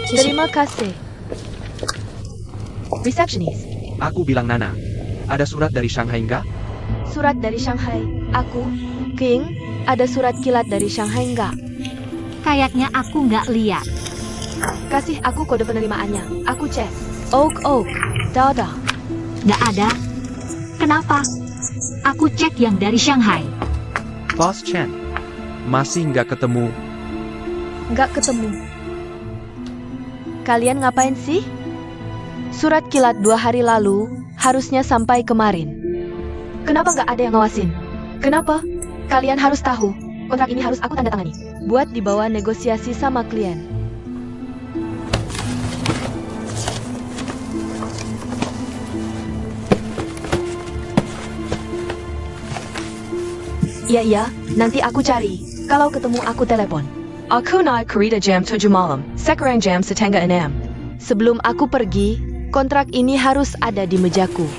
Terima kasih. Receptionist. Aku bilang Nana. Ada surat dari Shanghai enggak? Surat dari Shanghai. Aku. King, ada surat kilat dari Shanghai enggak? Kayaknya aku nggak lihat. Kasih aku kode penerimaannya. Aku cek. Oak. Dada. Nggak ada. Kenapa? Aku cek yang dari Shanghai. Boss Chen. Masih nggak ketemu. Nggak ketemu. Kalian ngapain sih? Surat kilat 2 hari lalu, harusnya sampai kemarin. Kenapa nggak ada yang ngawasin? Kenapa? Kalian harus tahu, kontrak ini harus aku tanda tangani. Buat dibawa negosiasi sama klien. Iya, nanti aku cari. Kalau ketemu aku telepon. Aku naik kereta jam 7 malam, sekarang jam setengah 6. Sebelum aku pergi, kontrak ini harus ada di mejaku.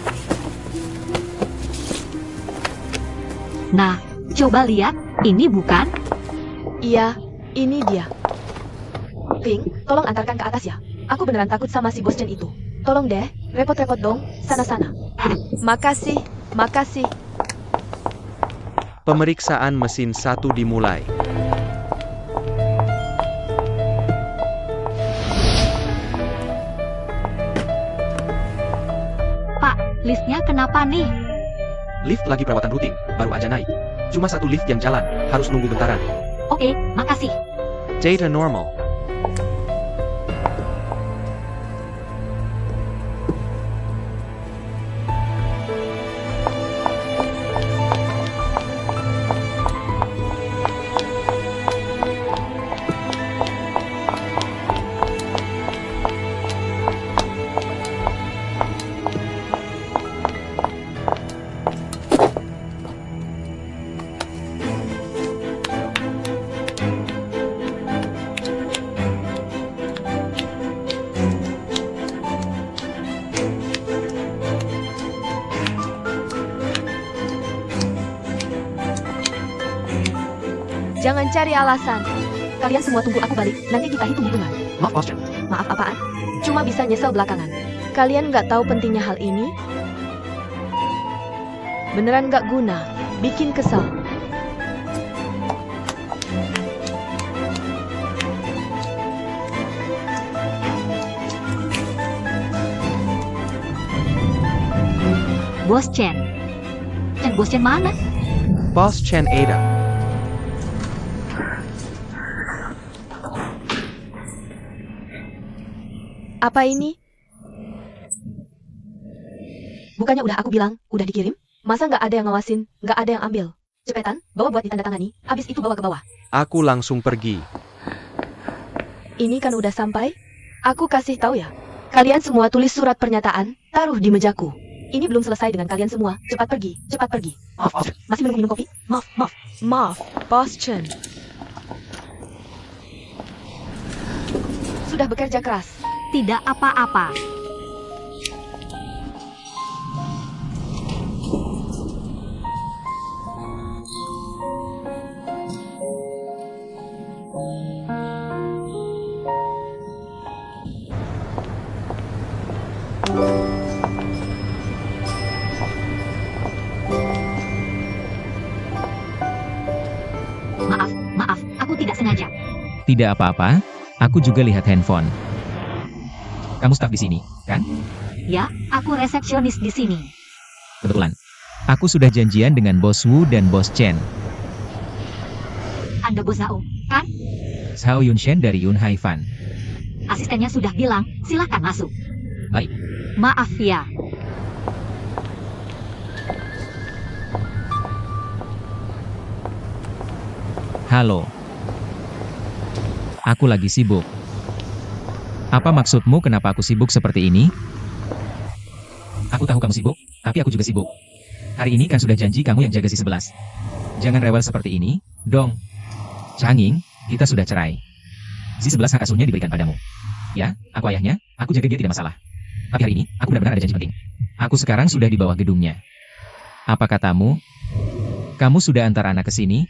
Nah, coba lihat, ini bukan? Iya, ini dia. Ping, tolong antarkan ke atas ya. Aku beneran takut sama si bos Chen itu. Tolong deh, repot-repot dong, sana-sana. Makasih. Pemeriksaan mesin 1 dimulai. Pak, liftnya kenapa nih? Lift lagi perawatan rutin, baru aja naik. Cuma 1 lift yang jalan, harus nunggu bentaran. Oke, makasih. Data normal. Jangan cari alasan. Kalian semua tunggu aku balik, nanti kita hitung-hitungan. Maaf, Boss Chen. Maaf apaan? Cuma bisa nyesel belakangan. Kalian nggak tahu pentingnya hal ini? Beneran nggak guna, bikin kesal. Bos Chen. Dan Bos Chen mana? Boss Chen Ada. Apa ini? Bukannya udah aku bilang, udah dikirim? Masa nggak ada yang ngawasin, nggak ada yang ambil? Cepetan, bawa buat ditandatangani, habis itu bawa ke bawah. Aku langsung pergi. Ini kan udah sampai? Aku kasih tahu ya. Kalian semua tulis surat pernyataan, taruh di mejaku. Ini belum selesai dengan kalian semua. Cepat pergi, cepat pergi. Maaf, Boss Chen. Masih menunggu minum kopi? Maaf, Boss Chen. Sudah bekerja keras. Tidak apa-apa. Maaf, aku tidak sengaja. Tidak apa-apa, aku juga lihat handphone. Kamu staf di sini, kan? Ya, aku resepsionis di sini. Kebetulan. Aku sudah janjian dengan Bos Wu dan Bos Chen. Anda Bos Zhao, kan? Zhao Yunshen dari Yunhai Fan. Asistennya sudah bilang, silakan masuk. Baik. Maaf ya. Halo. Aku lagi sibuk. Apa maksudmu kenapa aku sibuk seperti ini? Aku tahu kamu sibuk, tapi aku juga sibuk. Hari ini kan sudah janji kamu yang jaga si 11. Jangan rewel seperti ini, dong. Changing, kita sudah cerai. Si 11 hak asuhnya diberikan padamu. Ya, aku ayahnya, aku jaga dia tidak masalah. Tapi hari ini, aku benar-benar ada janji penting. Aku sekarang sudah di bawah gedungnya. Apa katamu? Kamu sudah antar anak ke sini?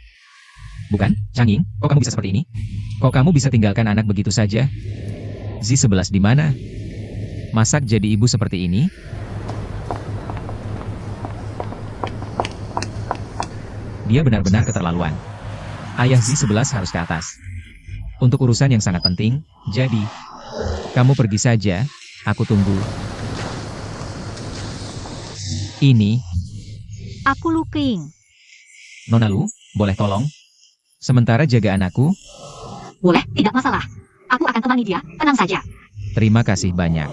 Bukan, Changing, kok kamu bisa seperti ini? Kok kamu bisa tinggalkan anak begitu saja? Z11 di mana? Masak jadi ibu seperti ini? Dia benar-benar keterlaluan. Ayah Z11 harus ke atas. Untuk urusan yang sangat penting, jadi, kamu pergi saja, aku tunggu. Ini, Aku looking. Nona Lu, boleh tolong? Sementara jaga anakku, Boleh, tidak masalah. Aku akan temani dia, tenang saja. terima kasih banyak.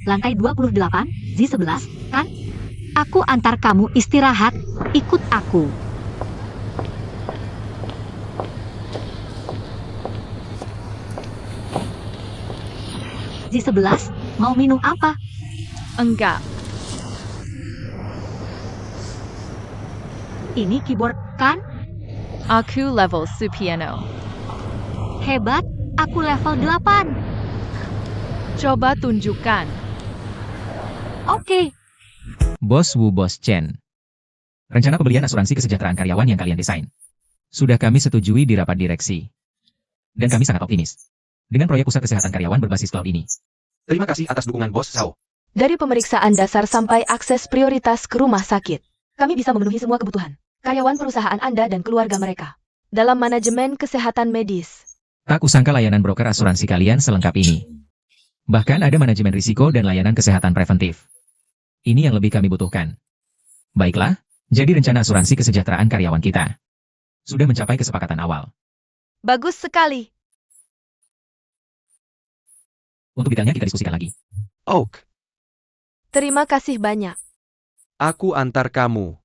Lantai 28, Z11, kan? Aku antar kamu istirahat, ikut aku. Z11, mau minum apa? Enggak. Ini keyboard, kan? Aku level piano. Hebat, aku level 8. Coba tunjukkan. Oke, Bos Wu Bos Chen. Rencana pembelian asuransi kesejahteraan karyawan yang kalian desain sudah kami setujui di rapat direksi. Dan kami sangat optimis dengan proyek pusat kesehatan karyawan berbasis cloud ini. Terima kasih atas dukungan Bos Zhao. Dari pemeriksaan dasar sampai akses prioritas ke rumah sakit, kami bisa memenuhi semua kebutuhan karyawan perusahaan Anda dan keluarga mereka. Dalam manajemen kesehatan medis, Tak kusangka layanan broker asuransi kalian selengkap ini. Bahkan ada manajemen risiko dan layanan kesehatan preventif. Ini yang lebih kami butuhkan. Baiklah, jadi rencana asuransi kesejahteraan karyawan kita sudah mencapai kesepakatan awal. bagus sekali. Untuk detailnya kita diskusikan lagi. Oak, Terima kasih banyak. aku antar kamu.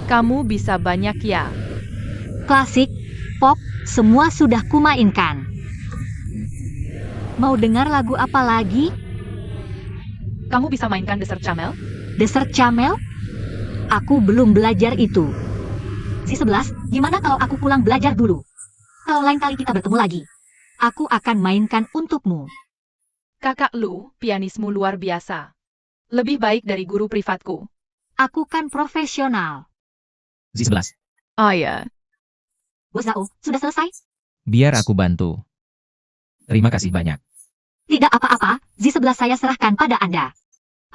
Kamu bisa banyak ya. klasik, pop, semua sudah kumainkan. Mau dengar lagu apa lagi? Kamu bisa mainkan Desert Camel? Desert Camel? Aku belum belajar itu. Z11, gimana kalau aku pulang belajar dulu? Kalau lain kali kita bertemu lagi, aku akan mainkan untukmu. Kakak Lu, pianismu luar biasa. Lebih baik dari guru privatku. Aku kan profesional. Z11, Oh ya, Bos Zhao, sudah selesai? biar aku bantu. Terima kasih banyak. Tidak apa-apa, Z11 saya serahkan pada Anda.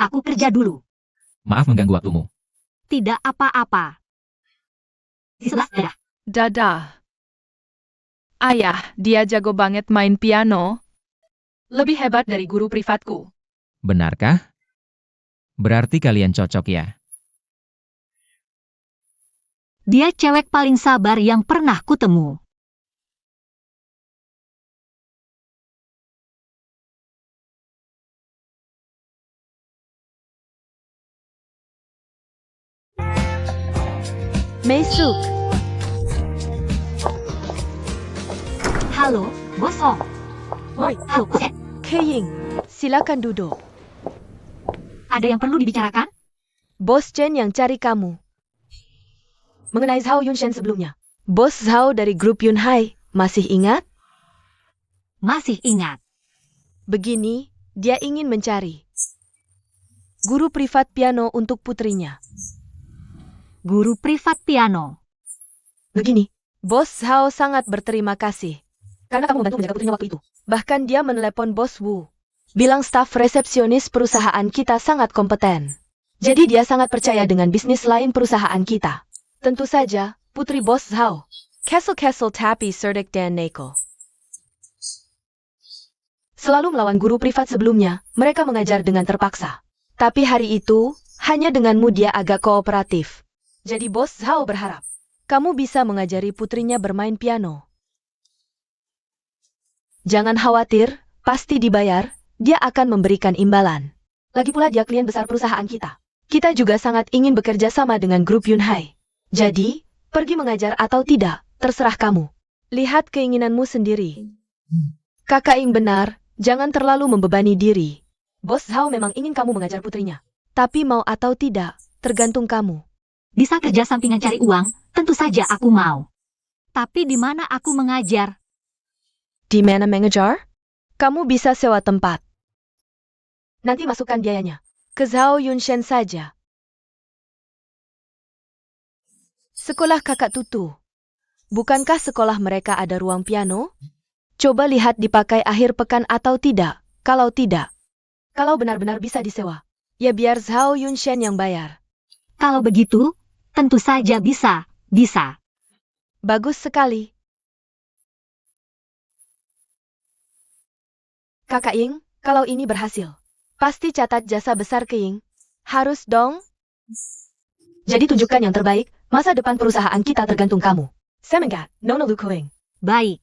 Aku kerja dulu. Maaf mengganggu waktumu. Tidak apa-apa. Z11, dadah. dadah. Ayah, dia jago banget main piano. Lebih hebat dari guru privatku. Benarkah? Berarti kalian cocok ya? Dia cewek paling sabar yang pernah kutemu. Meisuk, Halo, Bos Hong. Halo, Bos Ed. Keying, silakan duduk. Ada yang perlu dibicarakan? Bos Chen yang cari kamu. Mengenai Zhao Yunshen sebelumnya. Bos Zhao dari grup Yunhai, masih ingat? Masih ingat. Begini, dia ingin mencari guru privat piano untuk putrinya. Guru privat piano. Begini, Bos Zhao sangat berterima kasih karena kamu membantu menjaga putrinya waktu itu. Bahkan dia menelepon Bos Wu. Bilang staf resepsionis perusahaan kita sangat kompeten. Jadi dia sangat percaya dengan bisnis lain perusahaan kita. Tentu saja, putri Bos Zhao. Castle tapi cerdik dan neko. Selalu melawan guru privat sebelumnya, mereka mengajar dengan terpaksa. Tapi hari itu, hanya denganmu dia agak kooperatif. Jadi Bos Zhao berharap kamu bisa mengajari putrinya bermain piano. Jangan khawatir, pasti dibayar, dia akan memberikan imbalan. Lagi pula dia klien besar perusahaan kita. Kita juga sangat ingin bekerja sama dengan grup Yunhai. Jadi, pergi mengajar atau tidak, terserah kamu. Lihat keinginanmu sendiri. Kakak Ing benar, jangan terlalu membebani diri. Bos Zhao memang ingin kamu mengajar putrinya. Tapi mau atau tidak, tergantung kamu. Bisa kerja sampingan cari uang, tentu saja aku mau. Tapi di mana aku mengajar? Di mana mengajar? Kamu bisa sewa tempat. Nanti masukkan biayanya. Ke Zhao Yunshen saja. Sekolah kakak Tutu. Bukankah sekolah mereka ada ruang piano? Coba lihat dipakai akhir pekan atau tidak. Kalau tidak, kalau benar-benar bisa disewa, ya biar Zhao Yunshen yang bayar. Kalau begitu, tentu saja bisa. Bagus sekali. Kakak Ying, kalau ini berhasil, pasti catat jasa besar ke Ying. Harus dong. Jadi tunjukkan yang terbaik, masa depan perusahaan kita tergantung kamu. Semengat, Nona Lu Kuing. Baik.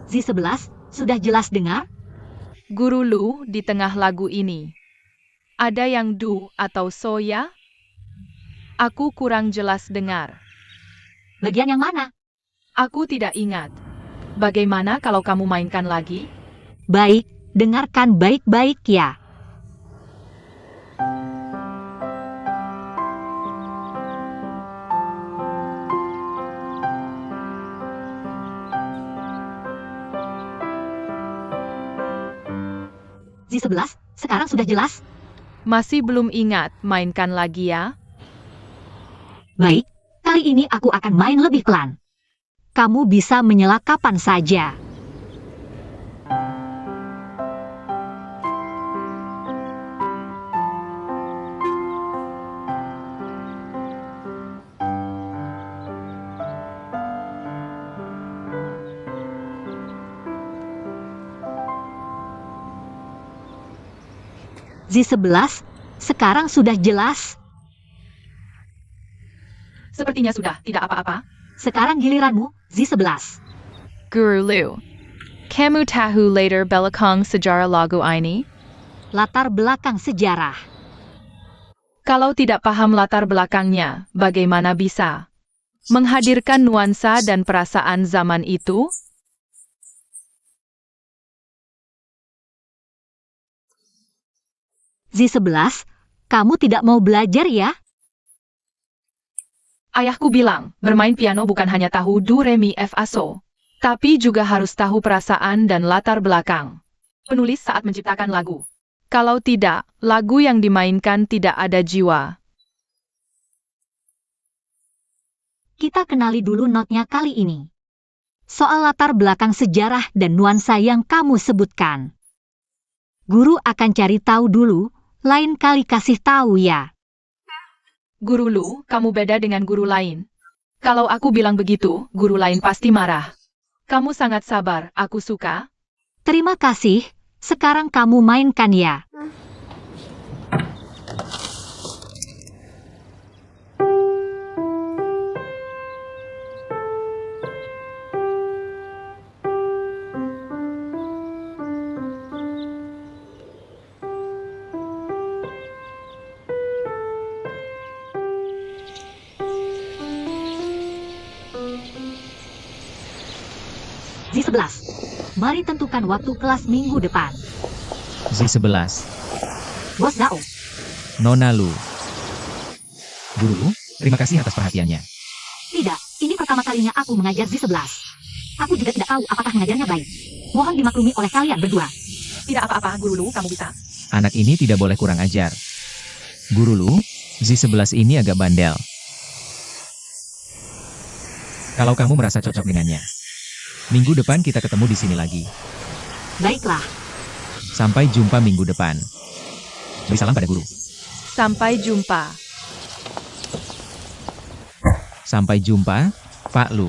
Z11, sudah jelas dengar? Guru Lu di tengah lagu ini. Ada yang du atau so ya? Aku kurang jelas dengar. Bagian yang mana? Aku tidak ingat. Bagaimana kalau kamu mainkan lagi? Baik, dengarkan baik-baik ya. Z11, sekarang sudah jelas? Masih belum ingat, mainkan lagi ya. Baik, kali ini aku akan main lebih pelan. Kamu bisa menyela kapan saja. Z11, sekarang sudah jelas? Sepertinya sudah, tidak apa-apa. Sekarang giliranmu, Z11. Guru Lu. Kamu tahu later belakang sejarah lagu ini? Latar belakang sejarah. Kalau tidak paham latar belakangnya, bagaimana bisa menghadirkan nuansa dan perasaan zaman itu? Z11, kamu tidak mau belajar ya? Ayahku bilang, bermain piano bukan hanya tahu do re mi fa so, tapi juga harus tahu perasaan dan latar belakang penulis saat menciptakan lagu. Kalau tidak, lagu yang dimainkan tidak ada jiwa. Kita kenali dulu notnya kali ini. Soal latar belakang sejarah dan nuansa yang kamu sebutkan. Guru akan cari tahu dulu, lain kali kasih tahu ya. Guru Lu, kamu beda dengan guru lain. Kalau aku bilang begitu, guru lain pasti marah. Kamu sangat sabar, aku suka. Terima kasih, sekarang kamu mainkan ya. Z11, mari tentukan waktu kelas minggu depan. Z11. Bos Zhao, Nona Lu. Guru, terima kasih atas perhatiannya. tidak, ini pertama kalinya aku mengajar Z11. Aku juga tidak tahu apakah mengajarnya baik. Mohon dimaklumi oleh kalian berdua. Tidak apa-apa, Guru Lu, kamu bisa. Anak ini tidak boleh kurang ajar. Guru Lu, Z11 ini agak bandel. Kalau kamu merasa cocok dengannya, minggu depan kita ketemu di sini lagi. Baiklah, Sampai jumpa minggu depan. Beri salam pada guru. Sampai jumpa. Sampai jumpa, Pak Lu.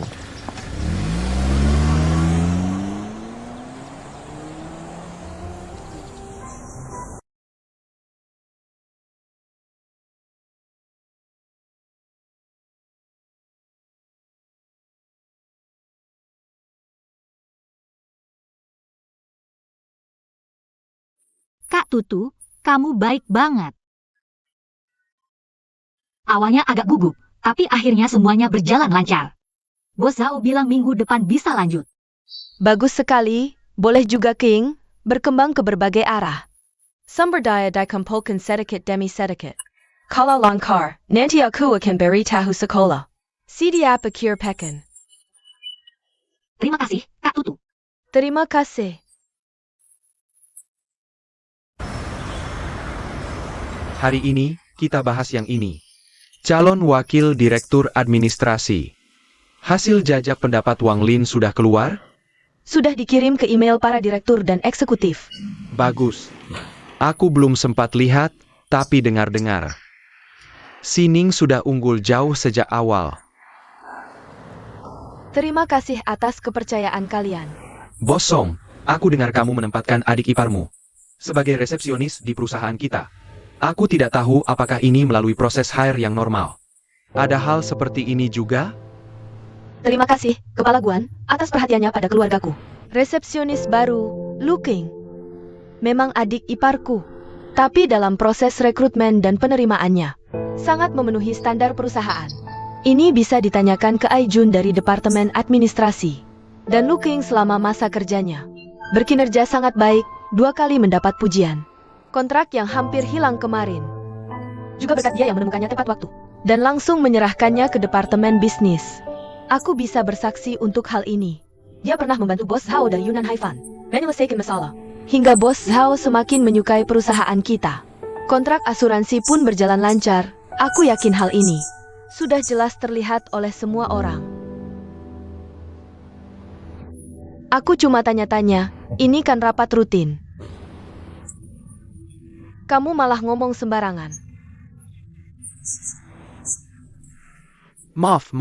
Kak Tutu, kamu baik banget. Awalnya agak gugup, tapi akhirnya semuanya berjalan lancar. Bos Zhao bilang minggu depan bisa lanjut. Bagus sekali, boleh juga King, berkembang ke berbagai arah. Sumber daya dikumpulkan sedikit demi sedikit. Kalau langkar, nanti aku akan beritahu sekolah. Siap akhir pekan. Terima kasih, Kak Tutu. Terima kasih. Hari ini, kita bahas yang ini. Calon Wakil Direktur Administrasi. Hasil jajak pendapat Wang Lin sudah keluar? Sudah dikirim ke email para direktur dan eksekutif. Bagus. Aku belum sempat lihat, tapi dengar-dengar. Sining sudah unggul jauh sejak awal. Terima kasih atas kepercayaan kalian. Bos Song, aku dengar kamu menempatkan adik iparmu sebagai resepsionis di perusahaan kita. Aku tidak tahu apakah ini melalui proses hire yang normal. Ada hal seperti ini juga? Terima kasih, Kepala Guan, atas perhatiannya pada keluargaku. Resepsionis baru, Lu King. Memang adik iparku. Tapi dalam proses rekrutmen dan penerimaannya, sangat memenuhi standar perusahaan. Ini bisa ditanyakan ke Aijun dari Departemen Administrasi. Dan Lu King selama masa kerjanya. Berkinerja sangat baik, 2 kali mendapat pujian. Kontrak yang hampir hilang kemarin. Juga berkat dia yang menemukannya tepat waktu. Dan langsung menyerahkannya ke Departemen Bisnis. Aku bisa bersaksi untuk hal ini. Dia pernah membantu Bos Hao dari Yunnan Haifan. Menyelesaikan masalah. Hingga Bos Hao semakin menyukai perusahaan kita. Kontrak asuransi pun berjalan lancar. Aku yakin hal ini sudah jelas terlihat oleh semua orang. Aku cuma tanya-tanya, ini kan rapat rutin. Kamu malah ngomong sembarangan. Maaf.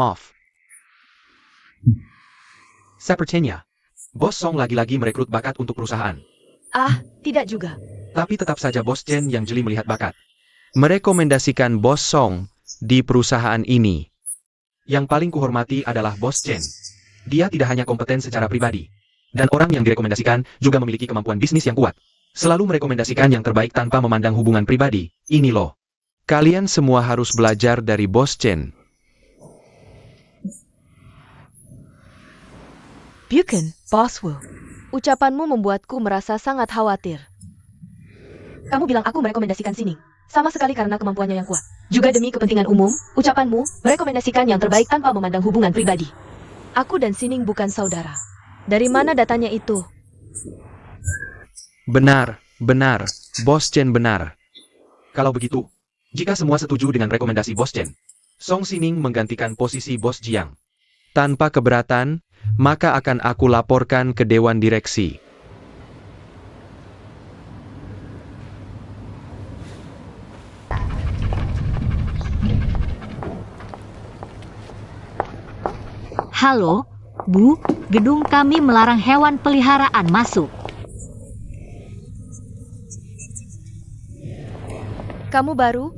Sepertinya, Bos Song lagi-lagi merekrut bakat untuk perusahaan. Ah, tidak juga. Tapi tetap saja Bos Chen yang jeli melihat bakat. Merekomendasikan Bos Song di perusahaan ini. Yang paling kuhormati adalah Bos Chen. Dia tidak hanya kompeten secara pribadi. Dan orang yang direkomendasikan juga memiliki kemampuan bisnis yang kuat. Selalu merekomendasikan yang terbaik tanpa memandang hubungan pribadi. Ini loh. Kalian semua harus belajar dari Bos Chen. Bukan, Bos Wu. Ucapanmu membuatku merasa sangat khawatir. Kamu bilang aku merekomendasikan Sining. Sama sekali karena kemampuannya yang kuat. Juga demi kepentingan umum, ucapanmu merekomendasikan yang terbaik tanpa memandang hubungan pribadi. Aku dan Sining bukan saudara. Dari mana datanya itu? Benar. Bos Chen benar. Kalau begitu, jika semua setuju dengan rekomendasi Bos Chen, Song Sining menggantikan posisi Bos Jiang. Tanpa keberatan, maka akan aku laporkan ke Dewan Direksi. Halo, Bu, gedung kami melarang hewan peliharaan masuk. Kamu baru?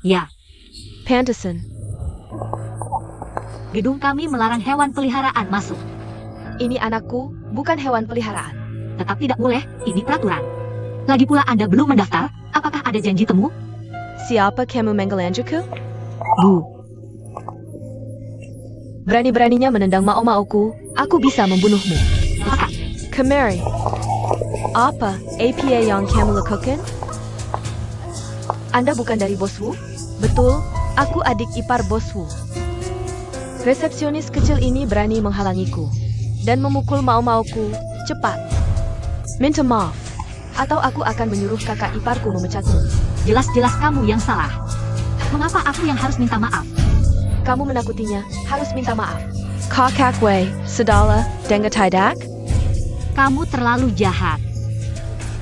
Ya, Panteson. gedung kami melarang hewan peliharaan masuk. Ini anakku, bukan hewan peliharaan. Tetap tidak boleh, ini peraturan. Lagi pula Anda belum mendaftar, apakah ada janji temu? Siapa kamu menggelanjutku? Bu, Berani-beraninya menendang mau-mauku, aku bisa membunuhmu. lepas. Kemari. Apa, APA yang kamu lakukan? Anda bukan dari Bos Wu? Betul, aku adik ipar Bos Wu. Resepsionis kecil ini berani menghalangiku. Dan memukul mau-mauku, cepat. Minta maaf. Atau aku akan menyuruh kakak iparku memecatmu. Jelas-jelas kamu yang salah. Mengapa aku yang harus minta maaf? Kamu menakutinya, harus minta maaf. Kakak Wei, sedala, dengar tidak? Kamu terlalu jahat.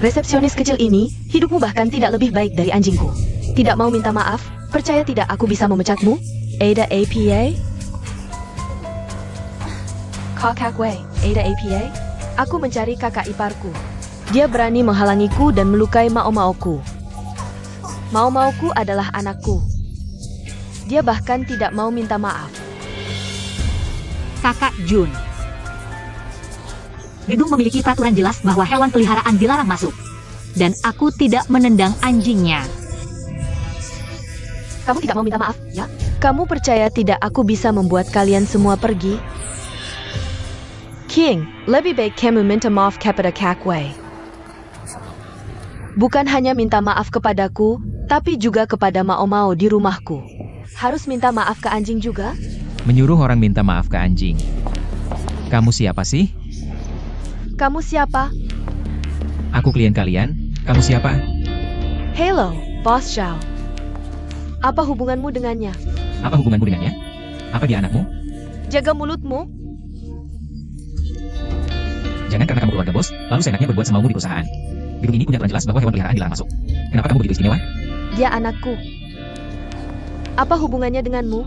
Resepsionis kecil ini, hidupmu bahkan tidak lebih baik dari anjingku. Tidak mau minta maaf, percaya tidak aku bisa memecatmu? Ada APA? Kakak Wei, ada APA? Aku mencari kakak iparku. Dia berani menghalangiku dan melukai mau-mauku. Mau-mauku adalah anakku. Dia bahkan tidak mau minta maaf. Kakak Jun. Gedung memiliki peraturan jelas bahwa hewan peliharaan dilarang masuk. dan aku tidak menendang anjingnya. Kamu tidak mau minta maaf, ya? Kamu percaya tidak aku bisa membuat kalian semua pergi? King, lebih baik kamu minta maaf kepada Kakwei. Bukan hanya minta maaf kepadaku, tapi juga kepada Mao-Mao di rumahku. Harus minta maaf ke anjing juga? Menyuruh orang minta maaf ke anjing. Kamu siapa sih? Kamu siapa? Aku klien kalian. Kamu siapa? Hello, Boss Zhao. Apa hubunganmu dengannya? Apa hubunganmu dengannya? Apa dia anakmu? Jaga mulutmu. Jangan karena kamu keluarga bos, lalu seenaknya berbuat semaumu di perusahaan. Gedung ini punya aturan jelas bahwa hewan peliharaan dilarang masuk. Kenapa kamu begitu istimewa? Dia anakku. Apa hubungannya denganmu?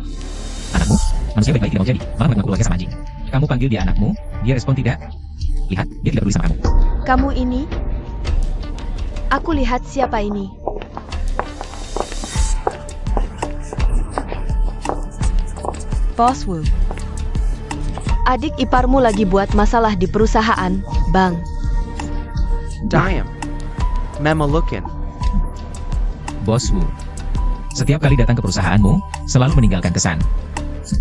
Anakmu? Manusia baik-baik tidak mau jadi, malah mengaku keluarga sama anjing. Kamu panggil dia anakmu, dia respon tidak. Lihat, dia tidak peduli sama kamu. Kamu ini? Aku lihat siapa ini. Boss Wu. Adik iparmu lagi buat masalah di perusahaan, Bang. Damn. Memalukan. Bos Wu. Setiap kali datang ke perusahaanmu, selalu meninggalkan kesan.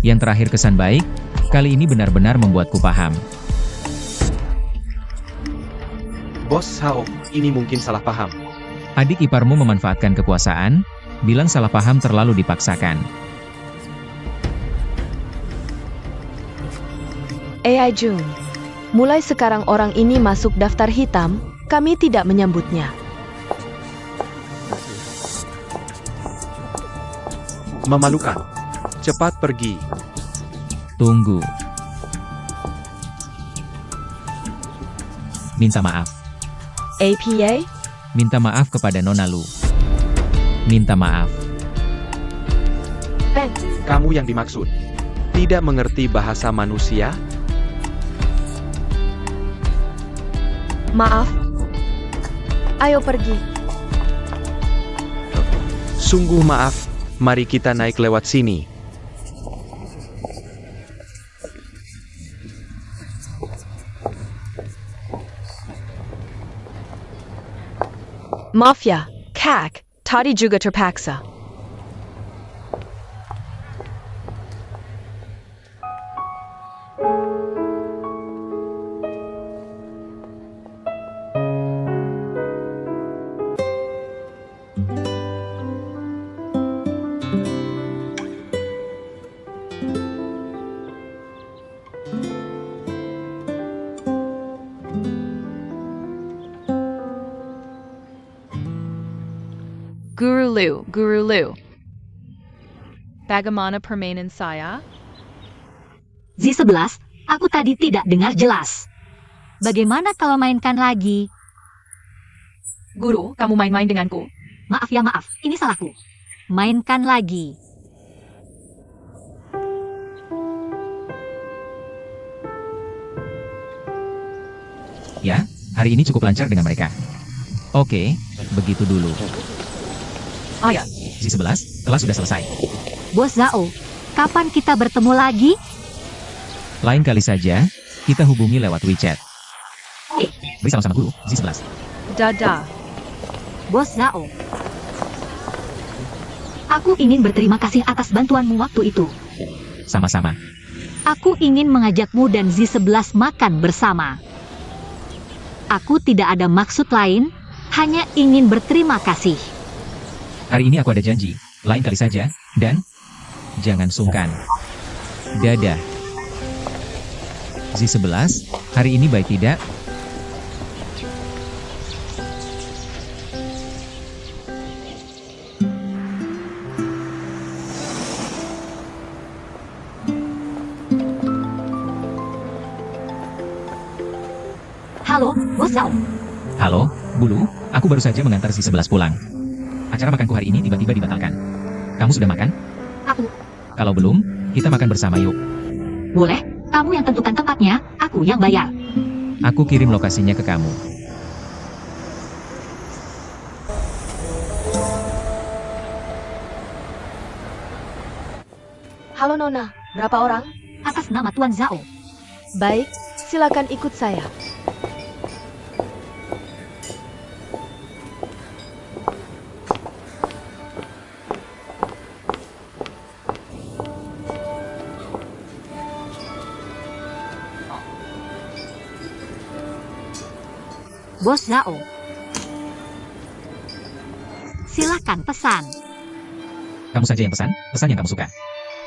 Yang terakhir kesan baik, kali ini benar-benar membuatku paham. Bos Hao, ini mungkin salah paham. Adik iparmu memanfaatkan kekuasaan, bilang salah paham terlalu dipaksakan. AI Jun. Mulai sekarang orang ini masuk daftar hitam, kami tidak menyambutnya. Memalukan. Cepat pergi. Tunggu. Minta maaf. APA? Minta maaf kepada Nona Lu. Minta maaf. Kamu yang dimaksud. Tidak mengerti bahasa manusia? Maaf. Ayo pergi. Sungguh maaf. Mari kita naik lewat sini. Maaf ya, Kak. Tadi juga terpaksa. Guru Lu. Bagaimana permainan saya? Z11, aku tadi tidak dengar jelas. Bagaimana kalau mainkan lagi? Guru, kamu main-main denganku. Maaf ya maaf, ini salahku. Mainkan lagi. Ya, hari ini cukup lancar dengan mereka. Oke, begitu dulu. Oh ya, Z11, kelas sudah selesai. Bos Zhao, kapan kita bertemu lagi? Lain kali saja, kita hubungi lewat WeChat. Beri salam sama guru, Z11. Dadah. Bos Zhao. Aku ingin berterima kasih atas bantuanmu waktu itu. Sama-sama. Aku ingin mengajakmu dan Z11 makan bersama. Aku tidak ada maksud lain, hanya ingin berterima kasih. Hari ini aku ada janji, lain kali saja, dan jangan sungkan. Dadah. Z11, hari ini baik tidak? Halo, Bos Zhao. Halo, Bulu, aku baru saja mengantar Z11 pulang. Acara makanku hari ini tiba-tiba dibatalkan. Kamu sudah makan? Aku. Kalau belum, kita makan bersama yuk. Boleh, kamu yang tentukan tempatnya, aku yang bayar. Aku kirim lokasinya ke kamu. Halo Nona, berapa orang? Atas nama Tuan Zhao. Baik, silakan ikut saya. Bos Zhao. Silakan pesan. Kamu saja yang pesan, pesan yang kamu suka.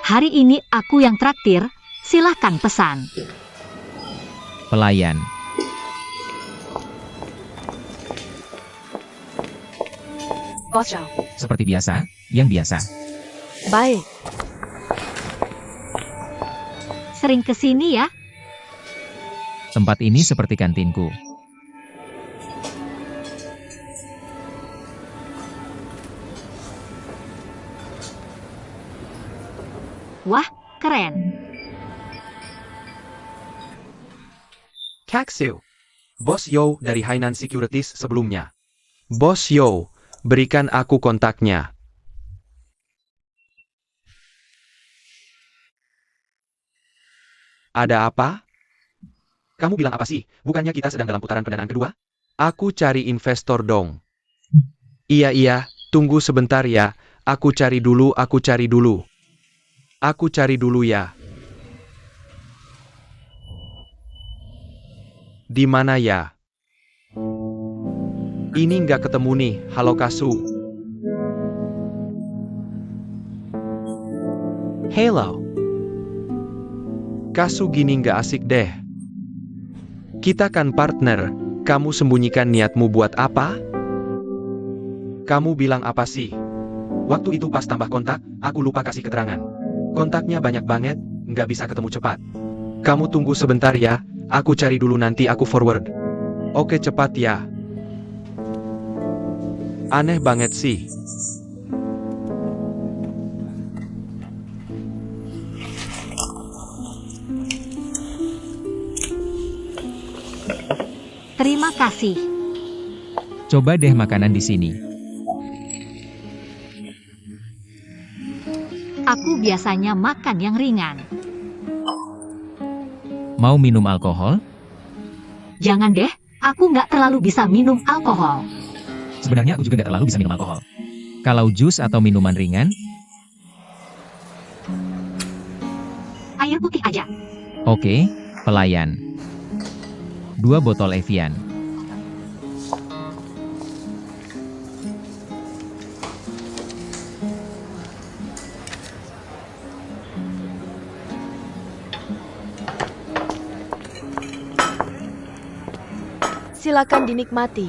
Hari ini aku yang traktir, silakan pesan. Pelayan. Bos Zhao. Seperti biasa, yang biasa. Baik. Sering kesini ya? Tempat ini seperti kantinku. Wah, keren. Kaksu. Bos Yo dari Hainan Securities sebelumnya. Bos Yo, berikan aku kontaknya. Ada apa? Kamu bilang apa sih? Bukannya kita sedang dalam putaran pendanaan kedua? Aku cari investor dong. Iya, tunggu sebentar ya. Aku cari dulu. Aku cari dulu ya. Di mana ya? Ini nggak ketemu nih. Halo Kasu. Hello. Kasu gini nggak asik deh. Kita kan partner. Kamu sembunyikan niatmu buat apa? Kamu bilang apa sih? Waktu itu pas tambah kontak, aku lupa kasih keterangan. Kontaknya banyak banget, nggak bisa ketemu cepat. Kamu tunggu sebentar ya. Aku cari dulu nanti aku forward. Oke cepat ya. Aneh banget sih. Terima kasih. Coba deh makanan di sini. Aku biasanya makan yang ringan. Mau minum alkohol? Jangan deh, aku nggak terlalu bisa minum alkohol. Sebenarnya aku juga nggak terlalu bisa minum alkohol. Kalau jus atau minuman ringan? Air putih aja. Oke, pelayan. 2 botol Evian. Silakan dinikmati.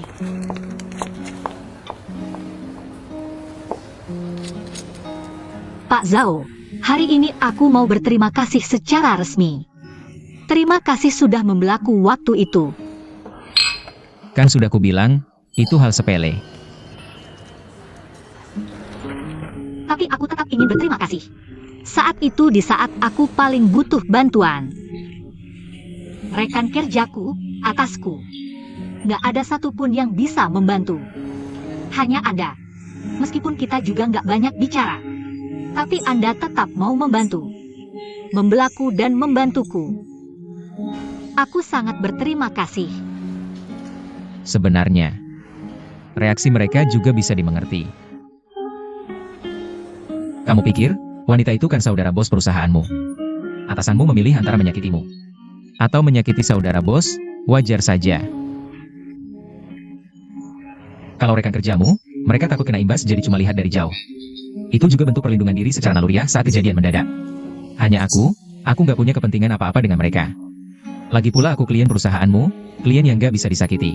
Pak Zhao, hari ini aku mau berterima kasih secara resmi. Terima kasih sudah membelaku waktu itu. Kan sudah kubilang, itu hal sepele. Tapi aku tetap ingin berterima kasih. Saat itu di saat aku paling butuh bantuan. Rekan kerjaku, atasku. Nggak ada satupun yang bisa membantu. Hanya Anda. Meskipun kita juga nggak banyak bicara. Tapi Anda tetap mau membantu. Membelaku dan membantuku. Aku sangat berterima kasih. Sebenarnya, reaksi mereka juga bisa dimengerti. Kamu pikir, wanita itu kan saudara bos perusahaanmu? Atasanmu memilih antara menyakitimu atau menyakiti saudara bos, wajar saja. Kalau rekan kerjamu, mereka takut kena imbas jadi cuma lihat dari jauh. Itu juga bentuk perlindungan diri secara naluriah saat kejadian mendadak. Hanya aku nggak punya kepentingan apa-apa dengan mereka. Lagi pula aku klien perusahaanmu, klien yang nggak bisa disakiti.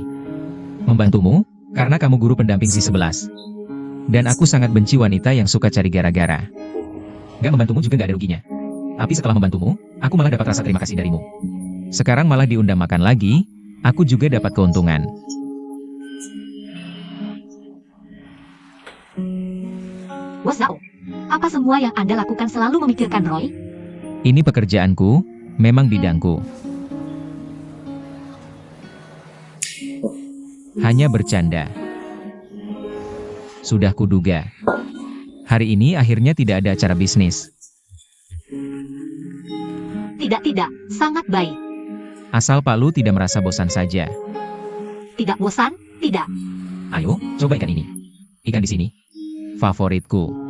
Membantumu, karena kamu guru pendamping si 11. Dan aku sangat benci wanita yang suka cari gara-gara. Nggak membantumu juga nggak ada ruginya. Tapi setelah membantumu, aku malah dapat rasa terima kasih darimu. Sekarang malah diundang makan lagi, aku juga dapat keuntungan. Bos Zhao, apa semua yang Anda lakukan selalu memikirkan Roy? Ini pekerjaanku, memang bidangku. Hanya bercanda. Sudah kuduga. Hari ini akhirnya tidak ada acara bisnis. Tidak, sangat baik. Asal Pak Lu tidak merasa bosan saja. Tidak bosan? Tidak. Ayo, coba ikan ini. Ikan di sini. Favoritku.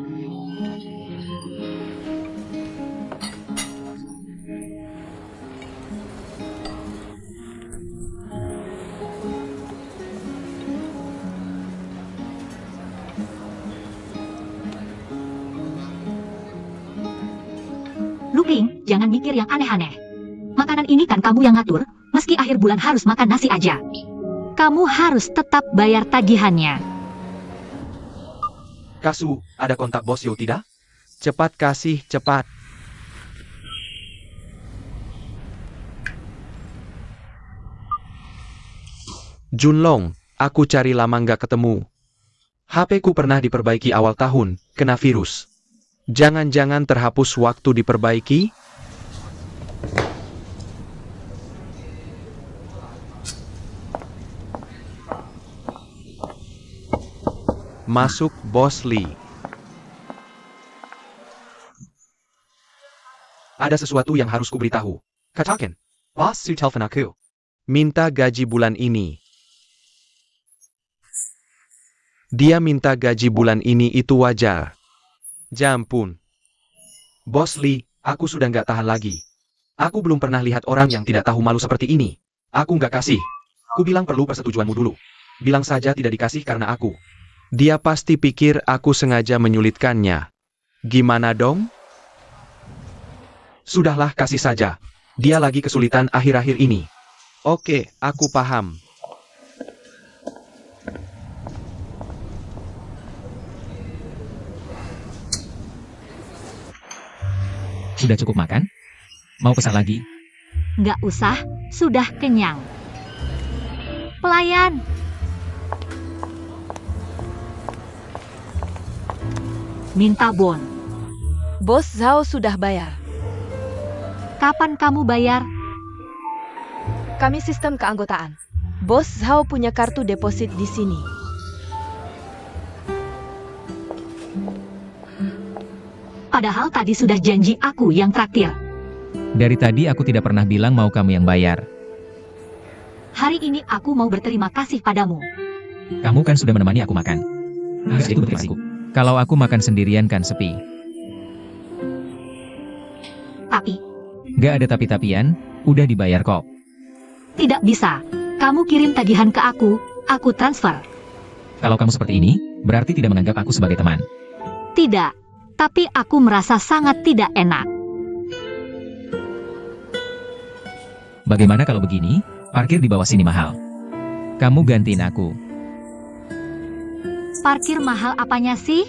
Suping, jangan mikir yang aneh-aneh. Makanan ini kan kamu yang ngatur, meski akhir bulan harus makan nasi aja. Kamu harus tetap bayar tagihannya. Kasu, ada kontak bos Yo tidak? Cepat kasih, cepat. Junlong, aku cari lama nggak ketemu. HP ku pernah diperbaiki awal tahun, kena virus. Jangan-jangan terhapus waktu diperbaiki? Masuk, Bos Lee. Ada sesuatu yang harus kuberitahu. Katakan, Bos Su telepon aku. Minta gaji bulan ini. Dia minta gaji bulan ini itu wajar. Jampun. Bos Lee, aku sudah nggak tahan lagi. Aku belum pernah lihat orang yang tidak tahu malu seperti ini. Aku nggak kasih. Ku bilang perlu persetujuanmu dulu. Bilang saja tidak dikasih karena aku. Dia pasti pikir aku sengaja menyulitkannya. Gimana dong? Sudahlah, kasih saja. Dia lagi kesulitan akhir-akhir ini. Oke, aku paham. Sudah cukup makan? Mau pesan lagi? Nggak usah, sudah kenyang. Pelayan. Minta bon. Bos Zhao sudah bayar. Kapan kamu bayar? Kami sistem keanggotaan. Bos Zhao punya kartu deposit di sini. Padahal tadi sudah janji aku yang traktir. Dari tadi aku tidak pernah bilang mau kamu yang bayar. Hari ini aku mau berterima kasih padamu. Kamu kan sudah menemani aku makan. Harus itu berterima kasihku. Kalau aku makan sendirian kan sepi. Tapi, Gak ada tapi-tapian, udah dibayar kok. tidak bisa. Kamu kirim tagihan ke aku transfer. Kalau kamu seperti ini, berarti tidak menganggap aku sebagai teman. Tidak, tapi aku merasa sangat tidak enak. Bagaimana kalau begini, parkir di bawah sini mahal. Kamu gantiin aku. Parkir mahal apanya sih?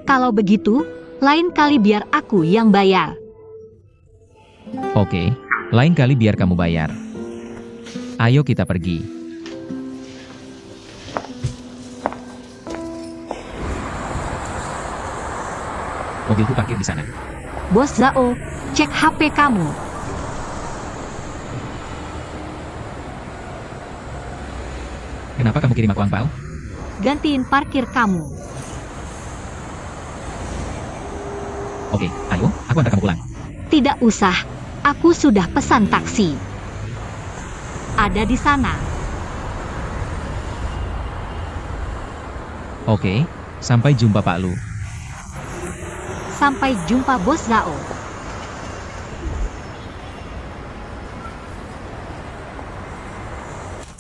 Kalau begitu, lain kali biar aku yang bayar. Oke, lain kali biar kamu bayar. Ayo kita pergi. Mobilku parkir di sana. Bos Zhao, cek HP kamu. Kenapa kamu kirim aku angpau? Gantiin parkir kamu. Oke, ayo, aku antar kamu pulang. Tidak usah, aku sudah pesan taksi. Ada di sana. Oke, sampai jumpa Pak Lu. Sampai jumpa Bos Zhao.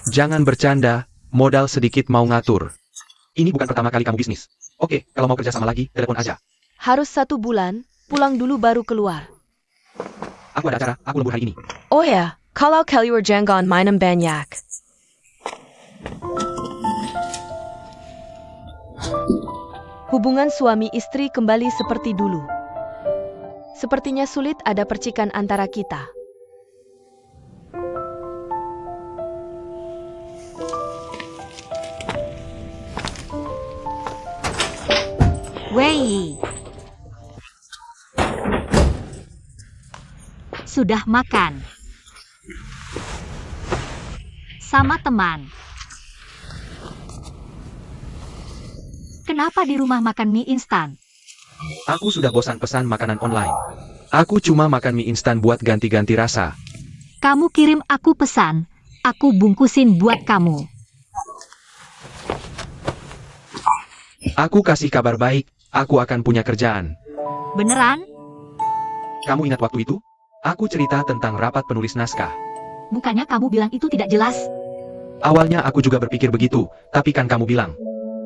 Jangan bercanda, modal sedikit mau ngatur. Ini bukan pertama kali kamu bisnis. Oke, kalau mau kerja sama lagi, telepon aja. Harus 1 bulan, pulang dulu baru keluar. Aku ada acara, aku lembur hari ini. Oh ya, kalau kalian jangan minum banyak. Hubungan suami istri kembali seperti dulu. Sepertinya sulit ada percikan antara kita. Wei. Sudah makan. Sama teman. Kenapa di rumah makan mie instan? Aku sudah bosan pesan makanan online. Aku cuma makan mie instan buat ganti-ganti rasa. Kamu kirim aku pesan, aku bungkusin buat kamu. Aku kasih kabar baik, aku akan punya kerjaan. Beneran? Kamu ingat waktu itu? Aku cerita tentang rapat penulis naskah. Bukannya kamu bilang itu tidak jelas? Awalnya aku juga berpikir begitu, tapi kan kamu bilang,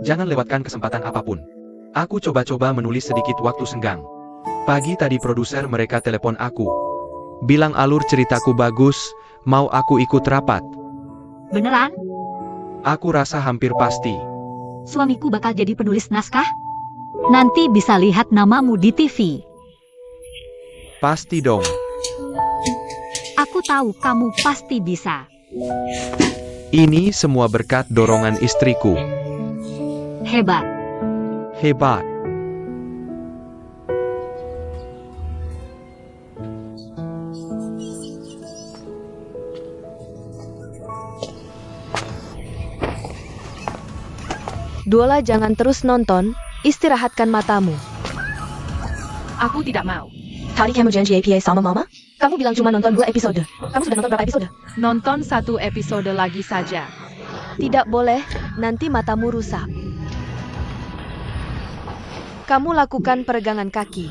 jangan lewatkan kesempatan apapun. Aku coba-coba menulis sedikit waktu senggang. Pagi tadi produser mereka telepon aku. Bilang alur ceritaku bagus, mau aku ikut rapat. Beneran? Aku rasa hampir pasti. Suamiku bakal jadi penulis naskah? Nanti bisa lihat namamu di TV. Pasti dong. Aku tahu kamu pasti bisa. Ini semua berkat dorongan istriku. Hebat. Hebat. Duola, jangan terus nonton, istirahatkan matamu. Aku tidak mau. Tadi kamu janji APA sama Mama? Kamu bilang cuma nonton 2 episode. Kamu sudah nonton berapa episode? Nonton 1 episode lagi saja. Tidak boleh, nanti matamu rusak. Kamu lakukan peregangan kaki.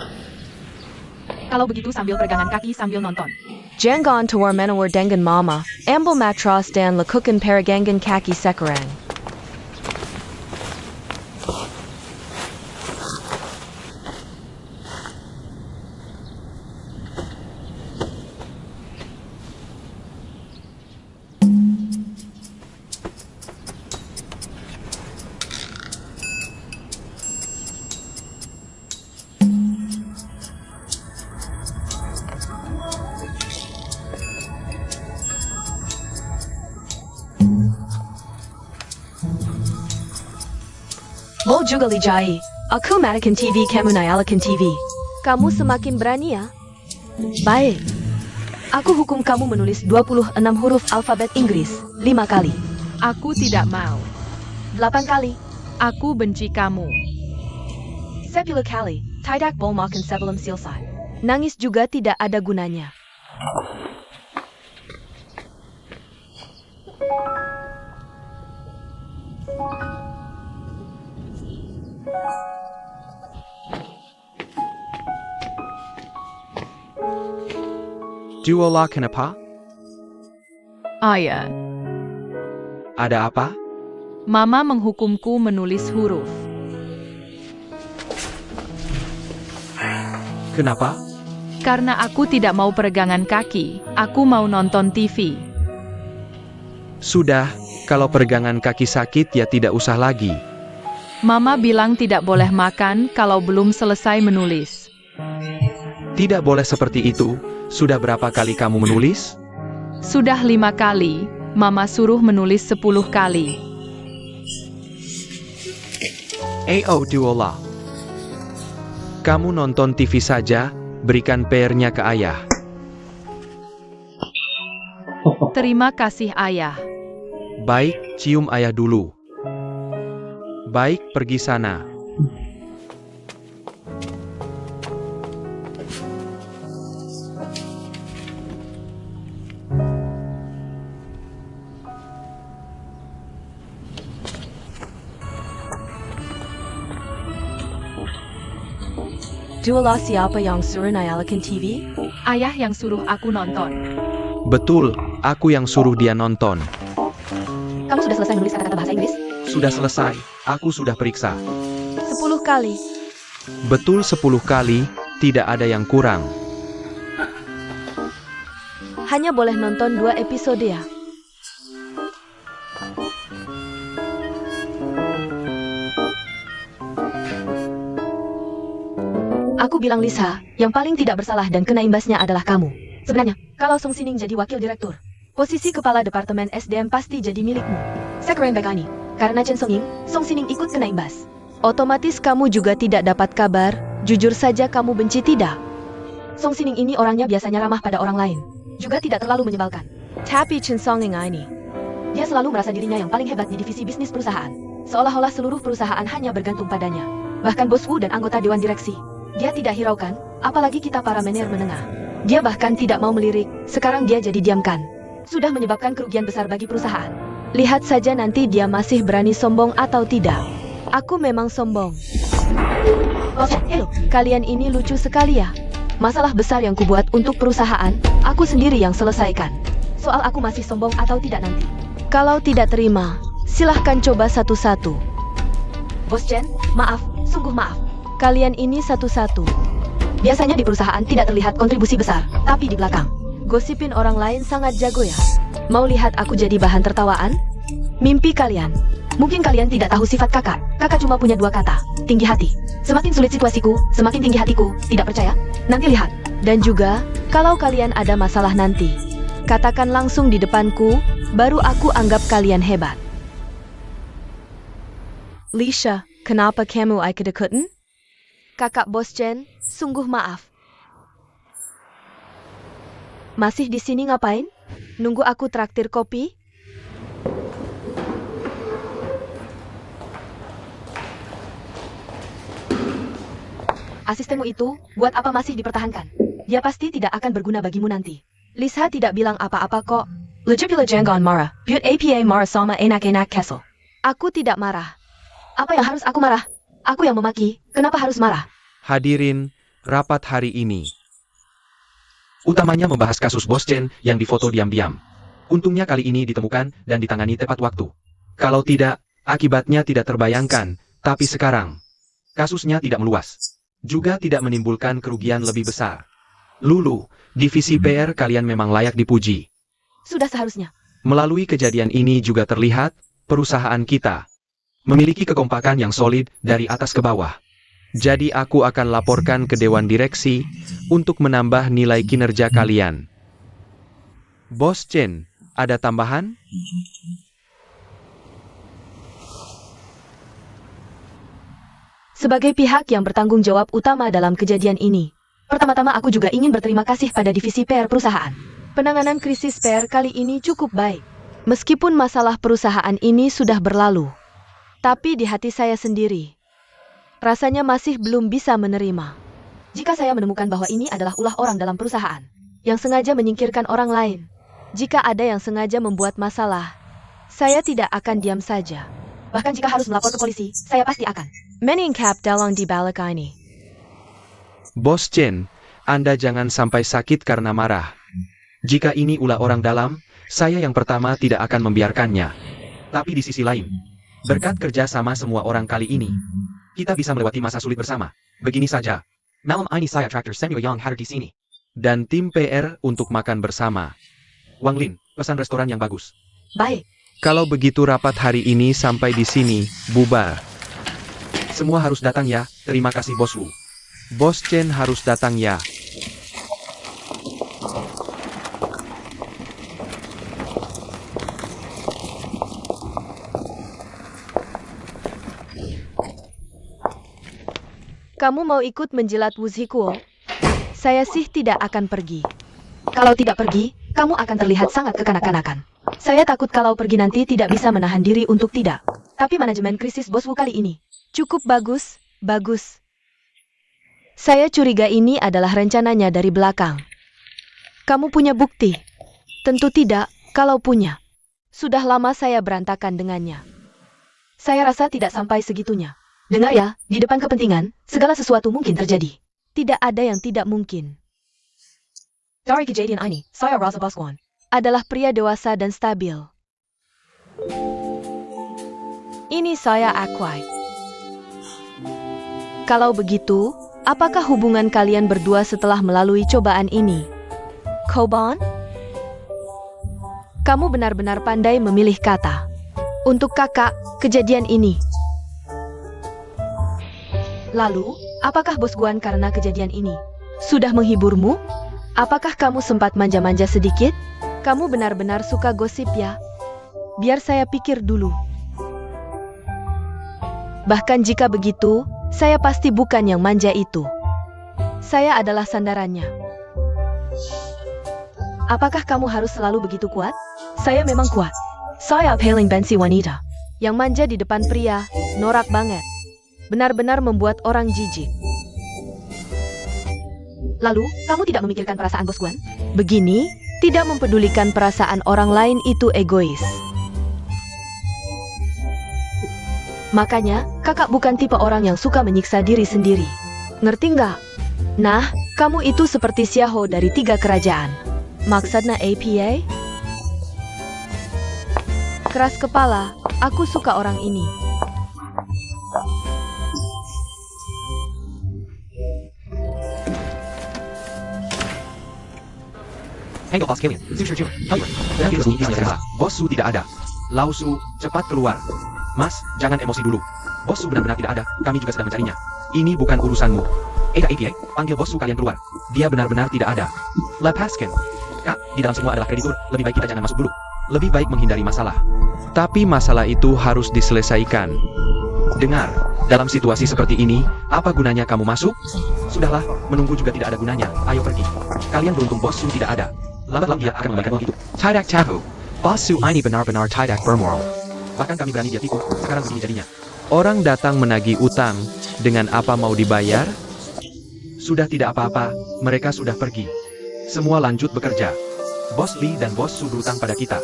Kalau begitu sambil peregangan kaki sambil nonton. Jangan tawar menawar dengan Mama, ambil matras dan lakukan peregangan kaki sekarang. Mau juga lijai. Aku matikan TV, kamu nyalakan TV. Kamu semakin berani ya? Baik. Aku hukum kamu menulis 26 huruf alfabet Inggris 5 kali. Aku tidak mau. 8 kali. Aku benci kamu. 10 kali. Tidak boleh makan sebelum selesai. Nangis juga tidak ada gunanya. Duola, kenapa? Ayah, Ada apa? Mama menghukumku menulis huruf. Kenapa? Karena aku tidak mau peregangan kaki, aku mau nonton TV. Sudah, kalau peregangan kaki sakit ya tidak usah lagi. Mama bilang tidak boleh makan kalau belum selesai menulis. Tidak boleh seperti itu. Sudah berapa kali kamu menulis? Sudah 5 kali, Mama suruh menulis 10 kali. Duola. Kamu nonton TV saja, berikan PR-nya ke ayah. Terima kasih ayah. Baik, cium ayah dulu. Baik, pergi sana. Duola, siapa yang suruh nyalakan TV? Ayah yang suruh aku nonton. Betul, aku yang suruh dia nonton. Kamu sudah selesai menulis kata-kata bahasa Inggris? Sudah selesai, aku sudah periksa. 10 kali. Betul 10 kali, tidak ada yang kurang. Hanya boleh nonton 2 episode ya? Aku bilang Lisa, yang paling tidak bersalah dan kena imbasnya adalah kamu. Sebenarnya, kalau Song Sining jadi wakil direktur, posisi kepala departemen SDM pasti jadi milikmu. Sekarang begini, karena Chen Song Sining ikut kena imbas. Otomatis kamu juga tidak dapat kabar, jujur saja kamu benci tidak? Song Sining ini orangnya biasanya ramah pada orang lain, juga tidak terlalu menyebalkan. Tapi Chen Songning ini, dia selalu merasa dirinya yang paling hebat di divisi bisnis perusahaan. Seolah-olah seluruh perusahaan hanya bergantung padanya. Bahkan bos Wu dan anggota dewan direksi. Dia tidak hiraukan, apalagi kita para manajer menengah. Dia bahkan tidak mau melirik, sekarang dia jadi diamkan. Sudah menyebabkan kerugian besar bagi perusahaan. Lihat saja nanti dia masih berani sombong atau tidak. Aku memang sombong. Oh, hello, kalian ini lucu sekali ya. Masalah besar yang kubuat untuk perusahaan, aku sendiri yang selesaikan. Soal aku masih sombong atau tidak nanti. Kalau tidak terima, silahkan coba satu-satu. Bos Chen, maaf, sungguh maaf. Kalian ini satu-satu. Biasanya di perusahaan tidak terlihat kontribusi besar, tapi di belakang. Gosipin orang lain sangat jago ya. Mau lihat aku jadi bahan tertawaan? Mimpi kalian. Mungkin kalian tidak tahu sifat kakak. Kakak cuma punya 2 kata, tinggi hati. Semakin sulit situasiku, semakin tinggi hatiku. Tidak percaya? Nanti lihat. Dan juga, kalau kalian ada masalah nanti, katakan langsung di depanku, baru aku anggap kalian hebat. Lisha, kenapa kamu ikut-ikutan? Kakak Bos Chen, sungguh maaf. Masih di sini ngapain? Nunggu aku traktir kopi? Asistenmu itu, buat apa masih dipertahankan? Dia pasti tidak akan berguna bagimu nanti. Lisa tidak bilang apa-apa kok. Lejipila jangan marah. But apa marah sama enak-enak kesel. Aku tidak marah. Apa yang harus aku marah? Aku yang memaki, kenapa harus marah? Hadirin rapat hari ini. Utamanya membahas kasus Bos Chen yang difoto diam-diam. Untungnya kali ini ditemukan dan ditangani tepat waktu. Kalau tidak, akibatnya tidak terbayangkan, tapi sekarang, kasusnya tidak meluas. Juga tidak menimbulkan kerugian lebih besar. Lulu, divisi PR kalian memang layak dipuji. Sudah seharusnya. Melalui kejadian ini juga terlihat, perusahaan kita memiliki kekompakan yang solid dari atas ke bawah. Jadi aku akan laporkan ke Dewan Direksi untuk menambah nilai kinerja kalian. Bos Chen, ada tambahan? Sebagai pihak yang bertanggung jawab utama dalam kejadian ini, pertama-tama aku juga ingin berterima kasih pada divisi PR perusahaan. Penanganan krisis PR kali ini cukup baik. Meskipun masalah perusahaan ini sudah berlalu, tapi di hati saya sendiri, rasanya masih belum bisa menerima. Jika saya menemukan bahwa ini adalah ulah orang dalam perusahaan, yang sengaja menyingkirkan orang lain, jika ada yang sengaja membuat masalah, saya tidak akan diam saja. Bahkan jika harus melapor ke polisi, saya pasti akan meningkap dalang di balik ini. Bos Chen, Anda jangan sampai sakit karena marah. Jika ini ulah orang dalam, saya yang pertama tidak akan membiarkannya. Tapi di sisi lain, berkat kerja sama semua orang kali ini, kita bisa melewati masa sulit bersama. Begini saja. Malam ini saya traktir semua yang hadir di sini. Dan tim PR untuk makan bersama. Wang Lin, pesan restoran yang bagus. Baik. Kalau begitu rapat hari ini sampai di sini, bubar. Semua harus datang ya, terima kasih Bos Wu. Bos Chen harus datang ya. Kamu mau ikut menjilat Wuzhikuo? Saya sih tidak akan pergi. Kalau tidak pergi, kamu akan terlihat sangat kekanak-kanakan. Saya takut kalau pergi nanti tidak bisa menahan diri untuk tidak. Tapi manajemen krisis Bos Wu kali ini cukup bagus, bagus. Saya curiga ini adalah rencananya dari belakang. Kamu punya bukti? Tentu tidak, kalau punya. Sudah lama saya berantakan dengannya. Saya rasa tidak sampai segitunya. Dengar ya, di depan kepentingan, segala sesuatu mungkin terjadi. Tidak ada yang tidak mungkin. Dari kejadian ini, saya rasa Bos Wan adalah pria dewasa dan stabil. Ini saya akui. Kalau begitu, apakah hubungan kalian berdua setelah melalui cobaan ini? Koban? Kamu benar-benar pandai memilih kata. Untuk kakak, kejadian ini. Lalu, apakah Bos Guan karena kejadian ini sudah menghiburmu? Apakah kamu sempat manja-manja sedikit? Kamu benar-benar suka gosip ya? Biar saya pikir dulu. Bahkan jika begitu, saya pasti bukan yang manja itu. Saya adalah sandarannya. Apakah kamu harus selalu begitu kuat? Saya memang kuat. Saya paling benci wanita. Yang manja di depan pria, norak banget. Benar-benar membuat orang jijik. Lalu, kamu tidak memikirkan perasaan Bos Guan? Begini, tidak mempedulikan perasaan orang lain itu egois. Makanya, kakak bukan tipe orang yang suka menyiksa diri sendiri. Ngerti nggak? Nah, kamu itu seperti Xiaoho dari 3 kerajaan. Maksudnya APA? Keras kepala, aku suka orang ini. Angle Boss Kalian. Su Shi Jun. Helper. Dan kita resmi isinya Bos Su tidak ada. Lao Su, cepat keluar. Mas, jangan emosi dulu. Bos Su benar-benar tidak ada, kami juga sedang mencarinya. Ini bukan urusanmu. APA, panggil Bos Su kalian keluar. Dia benar-benar tidak ada. Lepaskan. Kak, di dalam semua adalah kreditur, lebih baik kita jangan masuk dulu. Lebih baik menghindari masalah. Tapi masalah itu harus diselesaikan. Dengar, dalam situasi seperti ini, apa gunanya kamu masuk? Sudahlah, menunggu juga tidak ada gunanya, ayo pergi. Kalian beruntung Bos Su tidak ada. Lambat-lambat dia akan memberikan uang itu. Tidak tahu. Bos Su ini benar-benar tidak bermoral. Bahkan kami berani dia tipu, sekarang begini jadinya. Orang datang menagih utang, dengan apa mau dibayar? Sudah tidak apa-apa, mereka sudah pergi. Semua lanjut bekerja. Bos Lee dan Bos Su berutang pada kita.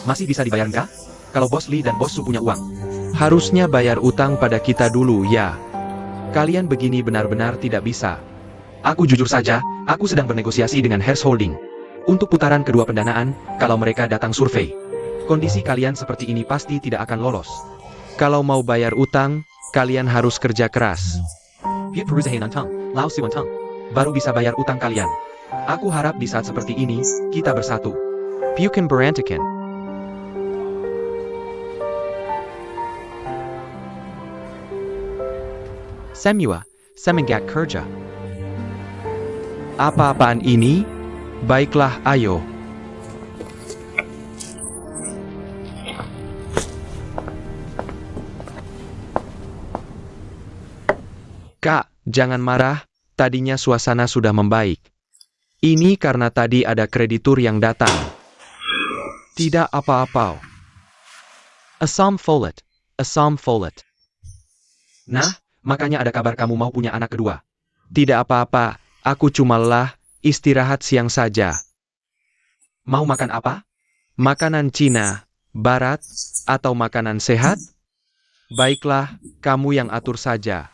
Masih bisa dibayar nggak? Kalau Bos Lee dan Bos Su punya uang. Harusnya bayar utang pada kita dulu ya. Kalian begini benar-benar tidak bisa. Aku jujur saja, aku sedang bernegosiasi dengan Hearst Holding. Untuk putaran kedua pendanaan, kalau mereka datang survei. Kondisi kalian seperti ini pasti tidak akan lolos. Kalau mau bayar utang, kalian harus kerja keras. Baru bisa bayar utang kalian. Aku harap di saat seperti ini, kita bersatu. Pukan berantakan. Semua, semenggak kerja. Apa-apaan ini? Baiklah, ayo. Kak, jangan marah, tadinya suasana sudah membaik. Ini karena tadi ada kreditur yang datang. Tidak apa-apa. Assam Follett. Nah, makanya ada kabar kamu mau punya anak kedua. Tidak apa-apa, aku cuma lelah, istirahat siang saja. Mau makan apa? Makanan Cina, Barat, atau makanan sehat? Baiklah, kamu yang atur saja.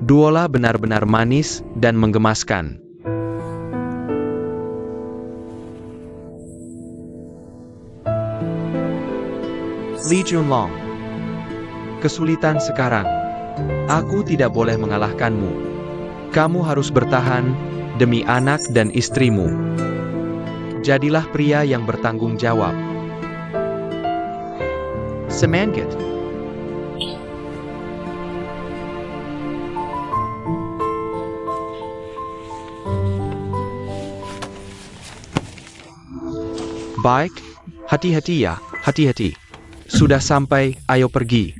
Duola benar-benar manis dan menggemaskan. Lee Junlong. Kesulitan sekarang. Aku tidak boleh mengalahkanmu. Kamu harus bertahan demi anak dan istrimu. Jadilah pria yang bertanggung jawab. Semangat. Baik, hati-hati ya, hati-hati. Sudah sampai, ayo pergi.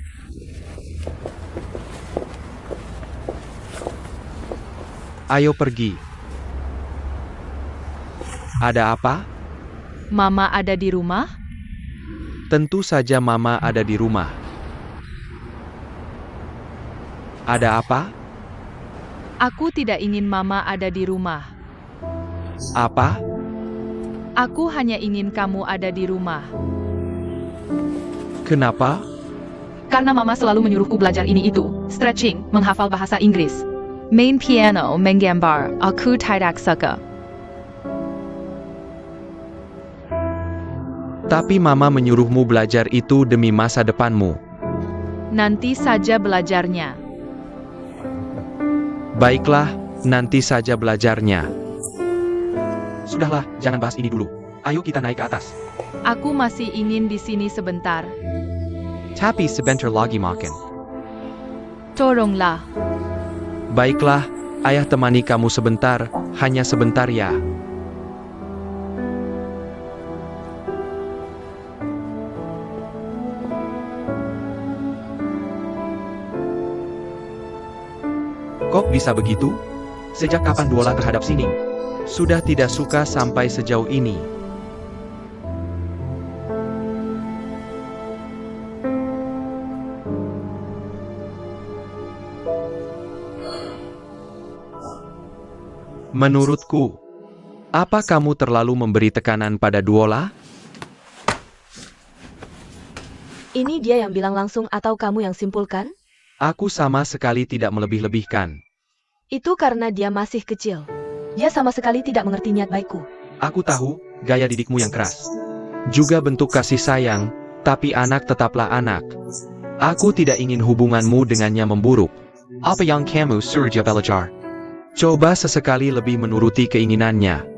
Ayo pergi. Ada apa? Mama ada di rumah? Tentu saja Mama ada di rumah. Ada apa? Aku tidak ingin Mama ada di rumah. Apa? Aku hanya ingin kamu ada di rumah. Kenapa? Karena Mama selalu menyuruhku belajar ini itu, stretching, menghafal bahasa Inggris. Main piano, menggambar, aku tidak suka. Tapi Mama menyuruhmu belajar itu demi masa depanmu. Nanti saja belajarnya. Baiklah, nanti saja belajarnya. Sudahlah, jangan bahas ini dulu. Ayo kita naik ke atas. Aku masih ingin di sini sebentar. Tapi sebentar lagi makan. Tolonglah. Baiklah, ayah temani kamu sebentar, hanya sebentar ya. Kok bisa begitu? Sejak kapan Duola terhadap Sining? Sudah tidak suka sampai sejauh ini. Menurutku, apa kamu terlalu memberi tekanan pada Duola? Ini dia yang bilang langsung atau kamu yang simpulkan? Aku sama sekali tidak melebih-lebihkan. Itu karena dia masih kecil. Dia sama sekali tidak mengerti niat baikku. Aku tahu, gaya didikmu yang keras. Juga bentuk kasih sayang, tapi anak tetaplah anak. Aku tidak ingin hubunganmu dengannya memburuk. Apa yang kamu suruh belajar? Coba sesekali lebih menuruti keinginannya.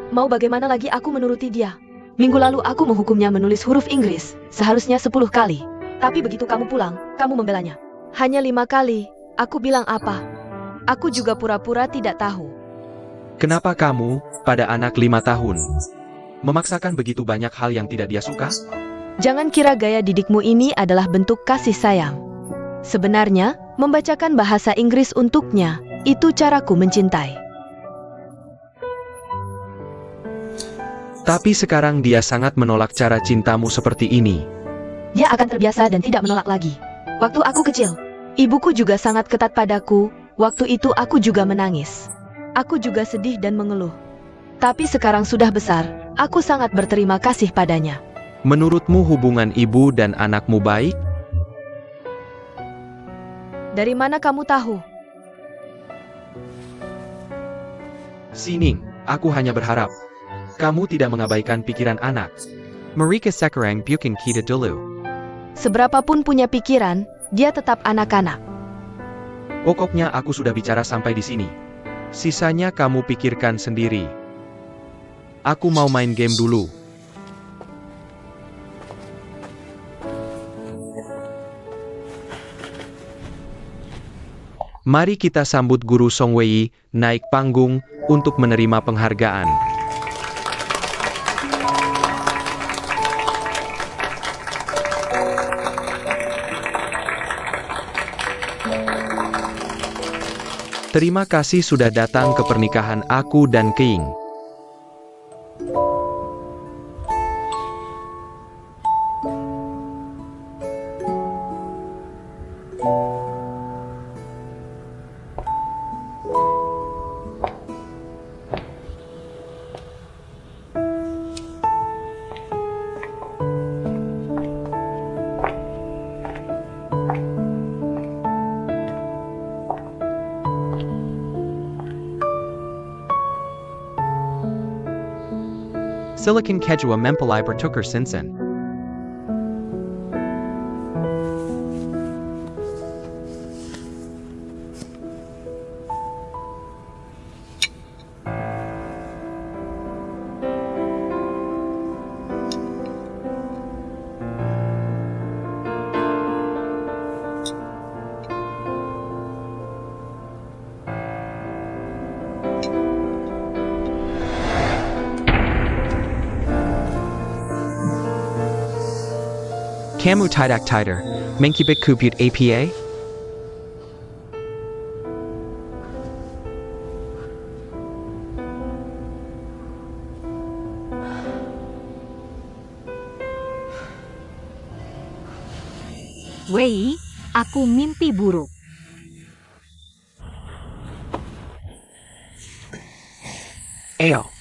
Mau bagaimana lagi aku menuruti dia? Minggu lalu aku menghukumnya menulis huruf Inggris, seharusnya 10 kali. Tapi begitu kamu pulang, kamu membelanya. Hanya 5 kali, aku bilang apa? Aku juga pura-pura tidak tahu. Kenapa kamu, pada anak 5 tahun, memaksakan begitu banyak hal yang tidak dia suka? Jangan kira gaya didikmu ini adalah bentuk kasih sayang. Sebenarnya, membacakan bahasa Inggris untuknya, itu caraku mencintai. Tapi sekarang dia sangat menolak cara cintamu seperti ini. Dia akan terbiasa dan tidak menolak lagi. Waktu aku kecil, ibuku juga sangat ketat padaku, waktu itu aku juga menangis. Aku juga sedih dan mengeluh. Tapi sekarang sudah besar, aku sangat berterima kasih padanya. Menurutmu hubungan ibu dan anakmu baik? Dari mana kamu tahu? Sining, aku hanya berharap kamu tidak mengabaikan pikiran anak. Mereka sekarang bukan kita dulu. Seberapapun punya pikiran, dia tetap anak-anak. Pokoknya aku sudah bicara sampai di sini. Sisanya kamu pikirkan sendiri. Aku mau main game dulu. Mari kita sambut Guru Song Wei naik panggung untuk menerima penghargaan. Terima kasih sudah datang ke pernikahan aku dan King. Silicon Kejua Mempelai Bertukar Sinsen. Kamu tidak tider, mengkibik kuput APA? Wei, aku mimpi buruk. Ayo.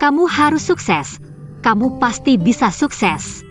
Kamu harus sukses. Kamu pasti bisa sukses.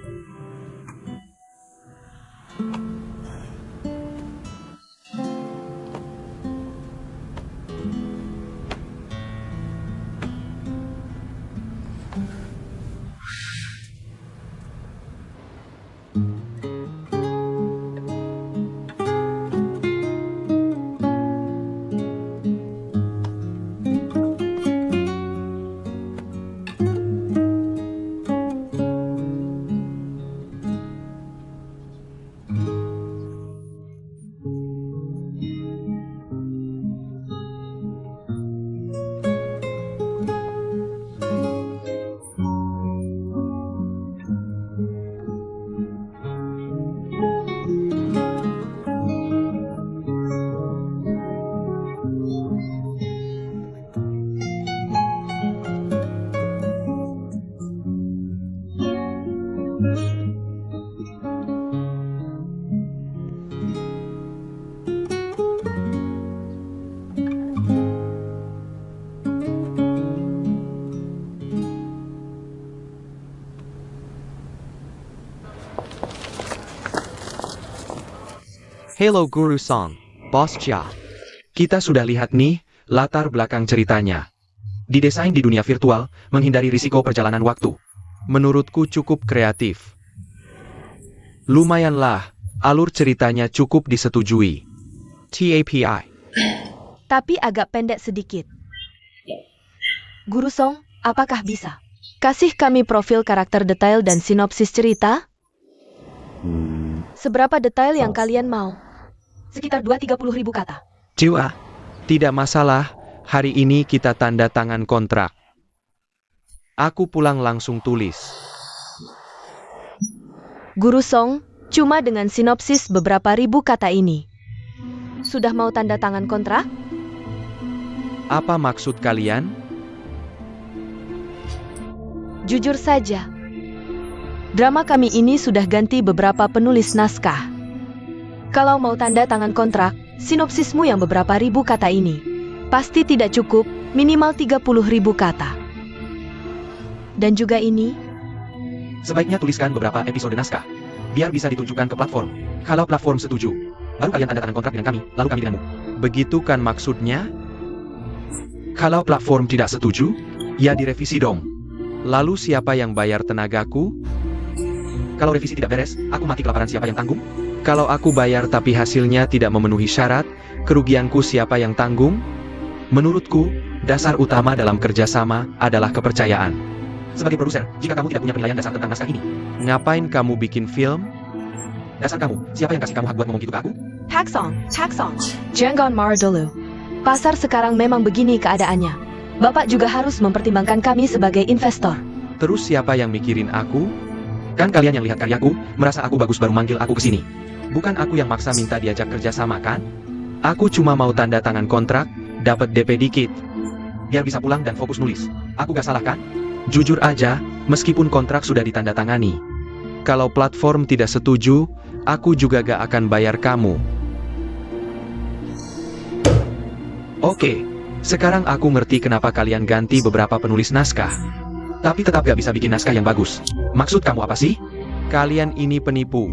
Hello Guru Song. Bos Chia. Kita sudah lihat nih, latar belakang ceritanya. Didesain di dunia virtual, menghindari risiko perjalanan waktu. Menurutku cukup kreatif. Lumayanlah, alur ceritanya cukup disetujui. TAPI. Tapi agak pendek sedikit. Guru Song, apakah bisa? Kasih kami profil karakter detail dan sinopsis cerita? Seberapa detail yang kalian mau? Sekitar 2-30 ribu kata. Jiwa. Tidak masalah, hari ini kita tanda tangan kontrak. Aku pulang langsung tulis. Guru Song, cuma dengan sinopsis beberapa ribu kata ini. Sudah mau tanda tangan kontrak? Apa maksud kalian? Jujur saja. Drama kami ini sudah ganti beberapa penulis naskah. Kalau mau tanda tangan kontrak, sinopsismu yang beberapa ribu kata ini pasti tidak cukup, minimal 30 ribu kata. Dan juga ini, Sebaiknya tuliskan beberapa episode naskah, biar bisa ditunjukkan ke platform. Kalau platform setuju, baru kalian tanda tangan kontrak dengan kami, lalu kami denganmu. Begitu kan maksudnya? Kalau platform tidak setuju, ya direvisi dong. Lalu siapa yang bayar tenagaku? Kalau revisi tidak beres, aku mati kelaparan, siapa yang tanggung? Kalau aku bayar tapi hasilnya tidak memenuhi syarat, kerugianku siapa yang tanggung? Menurutku, dasar utama dalam kerjasama adalah kepercayaan. Sebagai produser, jika kamu tidak punya penilaian dasar tentang naskah ini, ngapain kamu bikin film? Dasar kamu, siapa yang kasih kamu hak buat ngomong gitu ke aku? Haksong. Jangan marah dulu. Pasar sekarang memang begini keadaannya. Bapak juga harus mempertimbangkan kami sebagai investor. Terus siapa yang mikirin aku? Kan kalian yang lihat karyaku, merasa aku bagus baru manggil aku ke sini. Bukan aku yang maksa minta diajak kerja sama kan? Aku cuma mau tanda tangan kontrak, dapat DP dikit. Biar bisa pulang dan fokus nulis. Aku gak salah kan? Jujur aja, meskipun kontrak sudah ditandatangani. Kalau platform tidak setuju, aku juga gak akan bayar kamu. Oke, sekarang aku ngerti kenapa kalian ganti beberapa penulis naskah. Tapi tetap gak bisa bikin naskah yang bagus. Maksud kamu apa sih? Kalian ini penipu.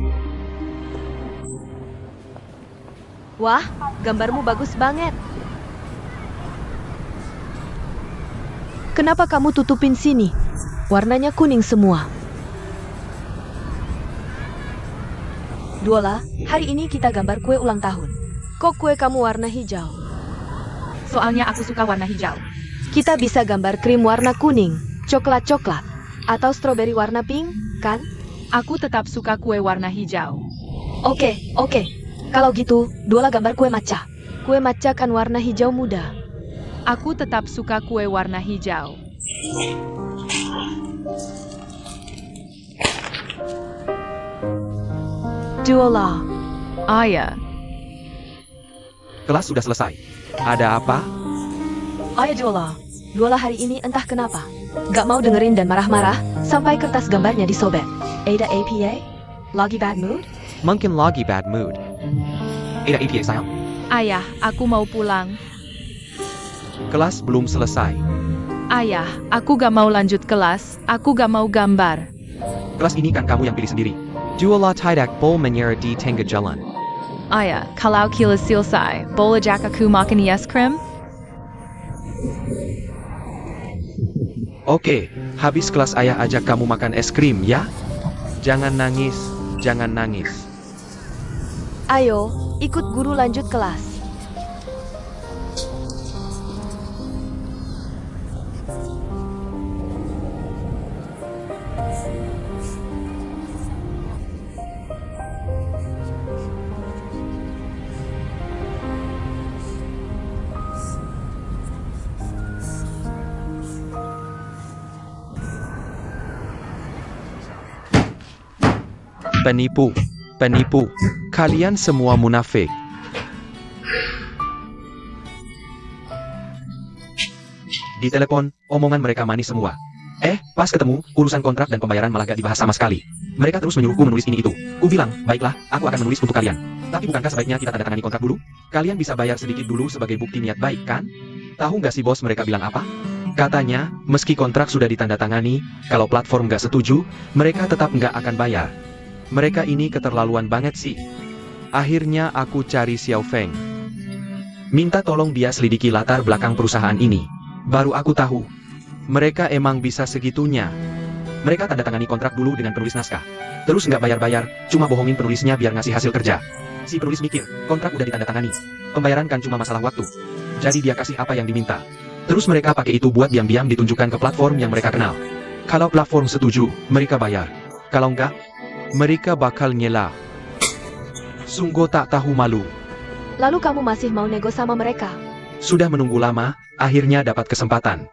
Wah, gambarmu bagus banget. Kenapa kamu tutupin sini? Warnanya kuning semua. Duola, hari ini kita gambar kue ulang tahun. Kok kue kamu warna hijau? Soalnya aku suka warna hijau. Kita bisa gambar krim warna kuning, coklat-coklat, atau stroberi warna pink, kan? Aku tetap suka kue warna hijau. Oke. Kalau gitu, Duola gambar kue matcha. Kue matcha kan warna hijau muda. Aku tetap suka kue warna hijau. Duola. Ayah, Kelas sudah selesai. Ada apa? Ayo Duola. Duola hari ini entah kenapa gak mau dengerin dan marah-marah sampai kertas gambarnya disobek. Ada APA? Lagi bad mood? Mungkin lagi bad mood. Ada APA sayang? ayah, aku mau pulang. Kelas belum selesai. Ayah, aku gak mau lanjut kelas. Aku gak mau gambar. Kelas ini kan kamu yang pilih sendiri. Jualah tidak bol menyerah di tengah jalan. Ayah, kalau kilas selesai, boleh aku makan es krim? Oke, habis kelas ayah ajak kamu makan es krim ya? Jangan nangis, jangan nangis. Ayo, ikut guru lanjut kelas. Penipu, penipu. Kalian semua munafik. Di telepon, omongan mereka manis semua. Pas ketemu, urusan kontrak dan pembayaran malah gak dibahas sama sekali. Mereka terus menyuruhku menulis ini itu. Ku bilang, baiklah, aku akan menulis untuk kalian. Tapi bukankah sebaiknya kita tanda tangani kontrak dulu? Kalian bisa bayar sedikit dulu sebagai bukti niat baik, kan? Tahu gak sih bos mereka bilang apa? Katanya, meski kontrak sudah ditandatangani, kalau platform gak setuju, mereka tetap gak akan bayar. Mereka ini keterlaluan banget sih. Akhirnya aku cari Xiao Feng. Minta tolong dia selidiki latar belakang perusahaan ini. Baru aku tahu. Mereka emang bisa segitunya. Mereka tanda tangani kontrak dulu dengan penulis naskah. Terus nggak bayar-bayar, cuma bohongin penulisnya biar ngasih hasil kerja. Si penulis mikir, kontrak udah ditandatangani. Pembayaran kan cuma masalah waktu. Jadi dia kasih apa yang diminta. Terus mereka pakai itu buat diam-diam ditunjukkan ke platform yang mereka kenal. Kalau platform setuju, mereka bayar. Kalau enggak, mereka bakal nyela. Sungguh tak tahu malu. Lalu kamu masih mau nego sama mereka? Sudah menunggu lama, akhirnya dapat kesempatan.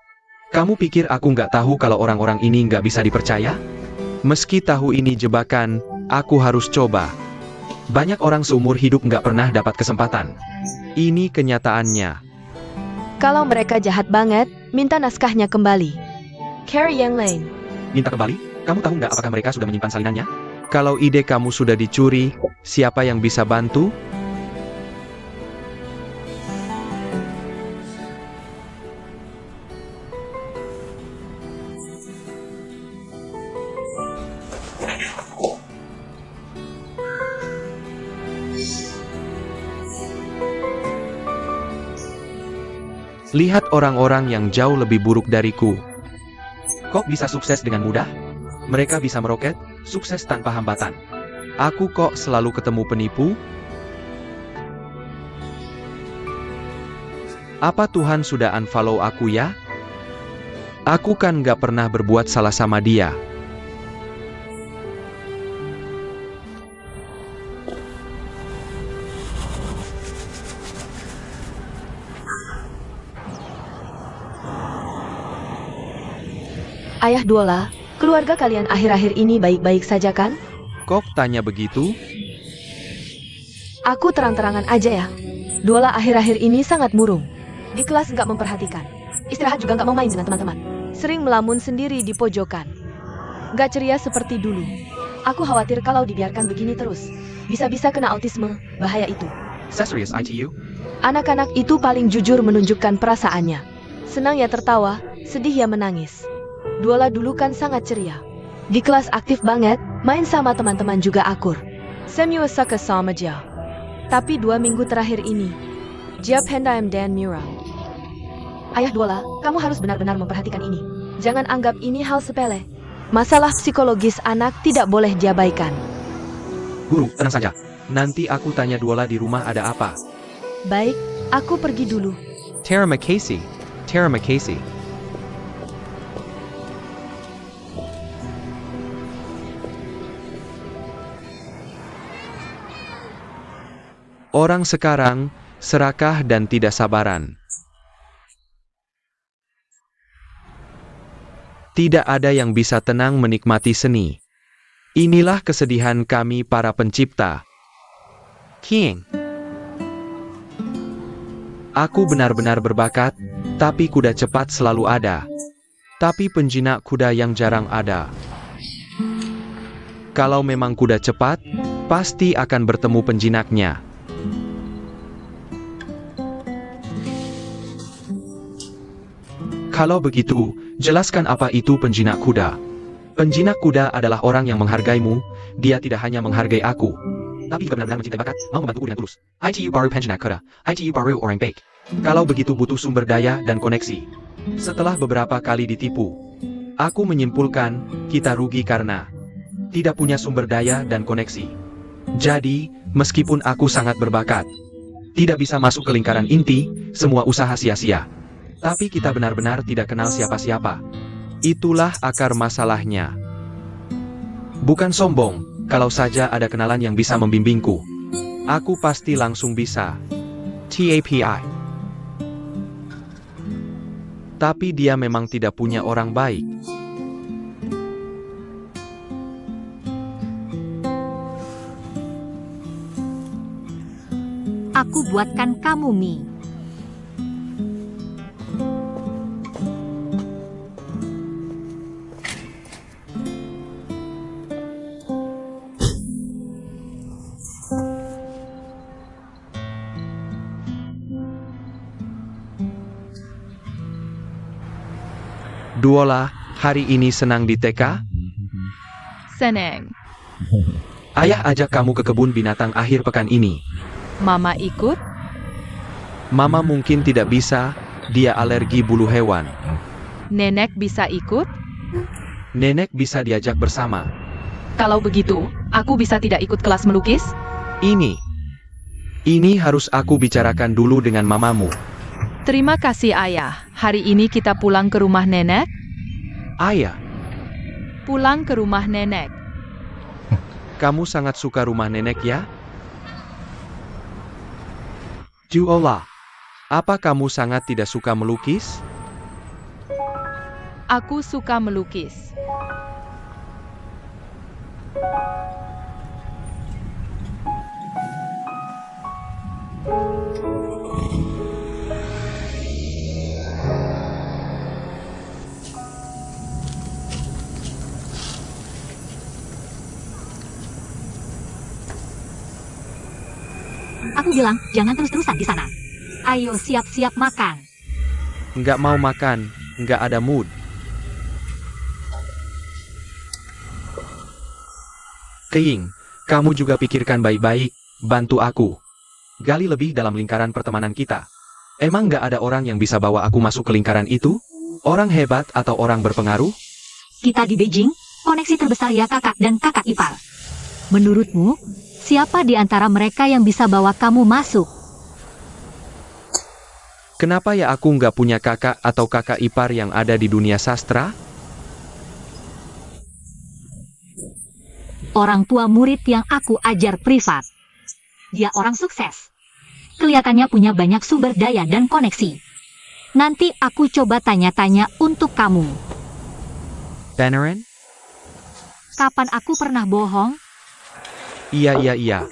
Kamu pikir aku nggak tahu kalau orang-orang ini nggak bisa dipercaya? Meski tahu ini jebakan, aku harus coba. Banyak orang seumur hidup nggak pernah dapat kesempatan. Ini kenyataannya. Kalau mereka jahat banget, minta naskahnya kembali. Carrie yang lain. Minta kembali? Kamu tahu nggak apakah mereka sudah menyimpan salinannya? Kalau ide kamu sudah dicuri, siapa yang bisa bantu? Lihat orang-orang yang jauh lebih buruk dariku. Kok bisa sukses dengan mudah? Mereka bisa meroket, sukses tanpa hambatan. Aku kok selalu ketemu penipu? Apa Tuhan sudah unfollow aku ya? Aku kan gak pernah berbuat salah sama dia. Ayah Duola, keluarga kalian akhir-akhir ini baik-baik saja kan? Kok tanya begitu? Aku terang-terangan aja ya. Duola akhir-akhir ini sangat murung. Di kelas nggak memperhatikan. Istirahat juga nggak mau main dengan teman-teman. Sering melamun sendiri di pojokan. Nggak ceria seperti dulu. Aku khawatir kalau dibiarkan begini terus. Bisa-bisa kena autisme, bahaya itu. Serious ITU? Anak-anak itu paling jujur menunjukkan perasaannya. Senang ya tertawa, sedih ya menangis. Duola dulu kan sangat ceria. Di kelas aktif banget, main sama teman-teman juga akur. Semua suka sama dia. Tapi 2 minggu terakhir ini, dia pendam dan Mira. Ayah Duola, kamu harus benar-benar memperhatikan ini. Jangan anggap ini hal sepele. Masalah psikologis anak tidak boleh diabaikan. Guru, tenang saja. Nanti aku tanya Duola di rumah ada apa. Baik, aku pergi dulu. Terima kasih. Terima kasih. Orang sekarang serakah dan tidak sabaran. Tidak ada yang bisa tenang menikmati seni. Inilah kesedihan kami para pencipta. King. Aku benar-benar berbakat, tapi kuda cepat selalu ada. Tapi penjinak kuda yang jarang ada. Kalau memang kuda cepat, pasti akan bertemu penjinaknya. Kalau begitu, jelaskan apa itu penjinak kuda. Penjinak kuda adalah orang yang menghargaimu, dia tidak hanya menghargai aku, tapi juga benar-benar mencintai bakat, mau membantuku dengan tulus. ITU baru penjinak kuda, ITU baru orang baik. Kalau begitu butuh sumber daya dan koneksi. Setelah beberapa kali ditipu, aku menyimpulkan, kita rugi karena tidak punya sumber daya dan koneksi. Jadi, meskipun aku sangat berbakat, tidak bisa masuk ke lingkaran inti, semua usaha sia-sia. Tapi kita benar-benar tidak kenal siapa-siapa. Itulah akar masalahnya. Bukan sombong, kalau saja ada kenalan yang bisa membimbingku. Aku pasti langsung bisa. TAPI. Tapi dia memang tidak punya orang baik. Aku buatkan kamu mie. Duola, hari ini senang di TK? Seneng. Ayah ajak kamu ke kebun binatang akhir pekan ini. Mama ikut? Mama mungkin tidak bisa, dia alergi bulu hewan. Nenek bisa ikut? Nenek bisa diajak bersama. Kalau begitu, aku bisa tidak ikut kelas melukis? Ini harus aku bicarakan dulu dengan mamamu. Terima kasih ayah. Hari ini kita pulang ke rumah nenek? Ayah, Pulang ke rumah nenek. kamu sangat suka rumah nenek ya? Juola, apa kamu sangat tidak suka melukis? Aku suka melukis. Aku bilang, jangan terus-terusan di sana. Ayo siap-siap makan. Nggak mau makan, nggak ada mood. Keing, kamu juga pikirkan baik-baik, bantu aku. Gali lebih dalam lingkaran pertemanan kita. Emang nggak ada orang yang bisa bawa aku masuk ke lingkaran itu? Orang hebat atau orang berpengaruh? Kita di Beijing, koneksi terbesar ya kakak dan kakak ipar. Menurutmu, siapa di antara mereka yang bisa bawa kamu masuk? Kenapa ya aku nggak punya kakak atau kakak ipar yang ada di dunia sastra? Orang tua murid yang aku ajar privat. Dia orang sukses. Kelihatannya punya banyak sumber daya dan koneksi. Nanti aku coba tanya-tanya untuk kamu. Panarin? Kapan aku pernah bohong? Iya.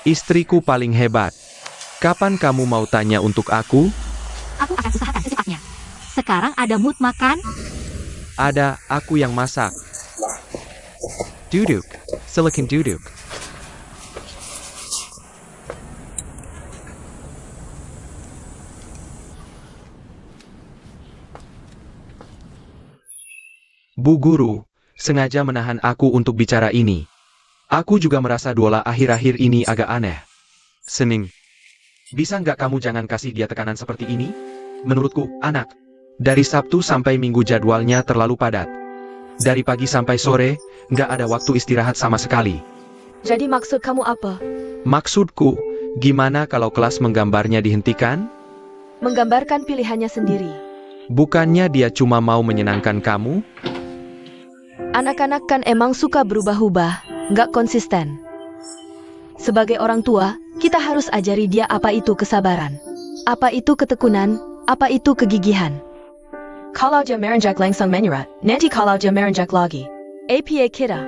Istriku paling hebat. Kapan kamu mau tanya untuk aku? Aku akan usahakan secepatnya. Sekarang ada mood makan? Ada, aku yang masak. Duduk, silakan duduk. Bu Guru, sengaja menahan aku untuk bicara ini. Aku juga merasa Duola akhir-akhir ini agak aneh. Sening. Bisa nggak kamu jangan kasih dia tekanan seperti ini? Menurutku, anak. Dari Sabtu sampai Minggu jadwalnya terlalu padat. Dari pagi sampai sore, nggak ada waktu istirahat sama sekali. Jadi maksud kamu apa? Maksudku, gimana kalau kelas menggambarnya dihentikan? Menggambarkan pilihannya sendiri. Bukannya dia cuma mau menyenangkan kamu? Anak-anak kan emang suka berubah-ubah, nggak konsisten. Sebagai orang tua, kita harus ajari dia apa itu kesabaran, apa itu ketekunan, apa itu kegigihan. Kalau dia merenjak langsung menyerah, nanti kalau dia merenjak lagi. APA kita.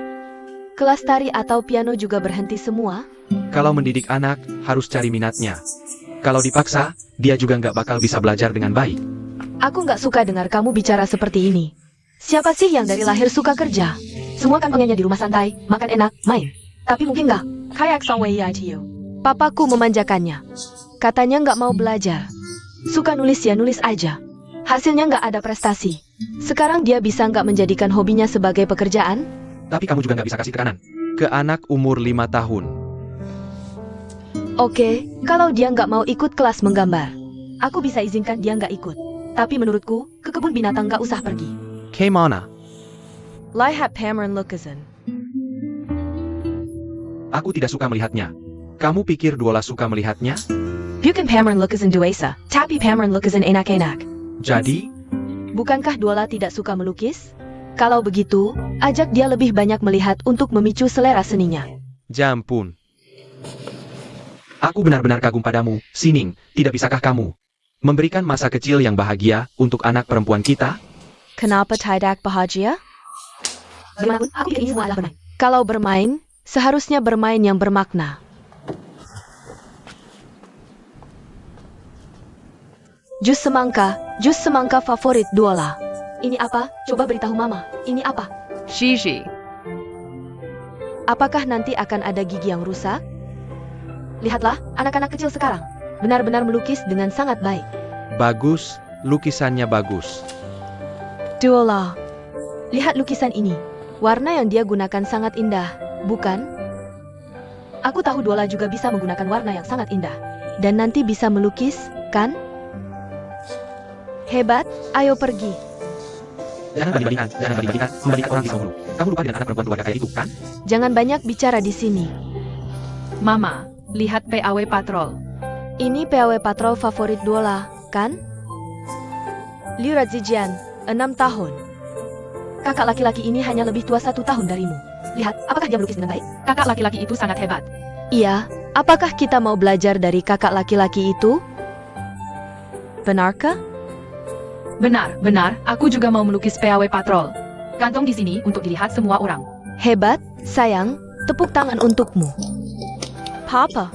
Kelas tari atau piano juga berhenti semua? Kalau mendidik anak, harus cari minatnya. Kalau dipaksa, dia juga nggak bakal bisa belajar dengan baik. Aku nggak suka dengar kamu bicara seperti ini. Siapa sih yang dari lahir suka kerja? Semua kan pengennya di rumah santai, makan enak, main. Tapi mungkin nggak. Kayak you. Papaku memanjakannya. Katanya nggak mau belajar. Suka nulis ya nulis aja. Hasilnya nggak ada prestasi. Sekarang dia bisa nggak menjadikan hobinya sebagai pekerjaan? Tapi kamu juga nggak bisa kasih tekanan ke anak umur 5 tahun. Oke, kalau dia nggak mau ikut kelas menggambar, aku bisa izinkan dia nggak ikut. Tapi menurutku, ke kebun binatang nggak usah pergi. Kemana? Lihat pameran lukisan. Aku tidak suka melihatnya. Kamu pikir Duola suka melihatnya? Bukan pameran lukisan duesa, tapi pameran lukisan enak-enak. Jadi, Bukankah Duola tidak suka melukis? Kalau begitu, ajak dia lebih banyak melihat untuk memicu selera seninya. jampun. Aku benar-benar kagum padamu, Sining. Tidak bisakah kamu memberikan masa kecil yang bahagia untuk anak perempuan kita? Kenapa tidak bahagia? Bagaimanapun, aku pikir ini semua adalah bermain. Kalau bermain, seharusnya bermain yang bermakna. Jus semangka favorit Duola. Ini apa? Coba beritahu Mama. Ini apa? Gigi. Apakah nanti akan ada gigi yang rusak? Lihatlah, anak-anak kecil sekarang. Benar-benar melukis dengan sangat baik. Bagus, lukisannya bagus. Duola. Lihat lukisan ini. Warna yang dia gunakan sangat indah, bukan? Aku tahu Duola juga bisa menggunakan warna yang sangat indah. dan nanti bisa melukis, kan? Hebat, ayo pergi. Jangan membandingkan orang di Songulu. Kamu lupa dengan anak perempuan keluarga kaya itu, kan? Jangan banyak bicara di sini. Mama, lihat PAW patrol. Ini PAW patrol favorit Duola, kan? Liu Razijian, 6 tahun. Kakak laki-laki ini hanya lebih tua 1 tahun darimu. Lihat, apakah dia melukis dengan baik? Kakak laki-laki itu sangat hebat. Iya, apakah kita mau belajar dari kakak laki-laki itu? Benarkah? Benar, aku juga mau melukis PAW patrol. Kantong di sini untuk dilihat semua orang. Hebat, sayang, tepuk tangan untukmu. Papa,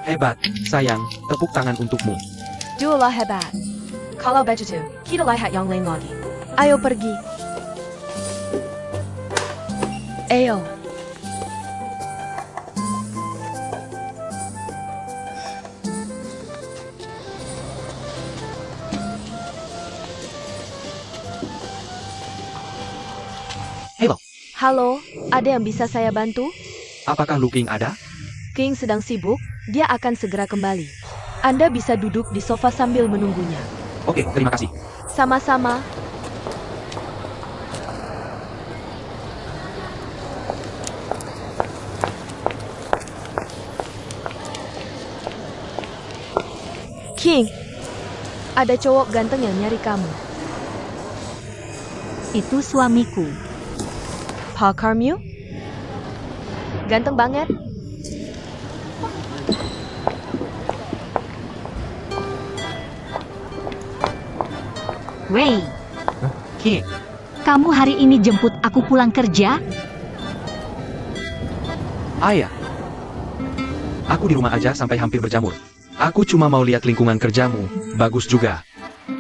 Hebat, sayang, tepuk tangan untukmu. Duola hebat. Kalau begitu, kita lihat yang lain lagi. Ayo pergi. Ayo. Halo, Halo, ada yang bisa saya bantu? apakah Lu King ada? King sedang sibuk, dia akan segera kembali. Anda bisa duduk di sofa sambil menunggunya. Oke, terima kasih. Sama-sama. King, ada cowok ganteng yang nyari kamu. Itu suamiku. Pak Carmew? Ganteng banget. Wei, King, kamu hari ini jemput aku pulang kerja? Ayah. Aku di rumah aja sampai hampir berjamur. Aku cuma mau lihat lingkungan kerjamu. Bagus juga.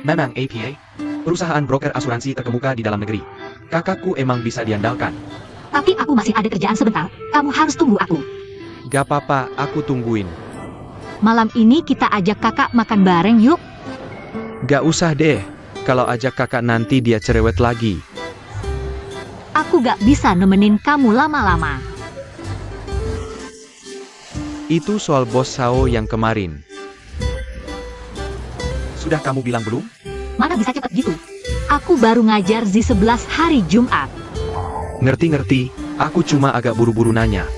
Memang APA, perusahaan broker asuransi terkemuka di dalam negeri. Kakakku emang bisa diandalkan. Tapi aku masih ada kerjaan sebentar. Kamu harus tunggu aku. Gak apa-apa, aku tungguin. Malam ini kita ajak kakak makan bareng yuk. Gak usah deh. Kalau ajak kakak nanti dia cerewet lagi. Aku gak bisa nemenin kamu lama-lama. Itu soal bos Sao yang kemarin. Sudah kamu bilang belum? Mana bisa cepet gitu? Aku baru ngajar Z11 hari Jumat. Ngerti-ngerti, aku cuma agak buru-buru nanya.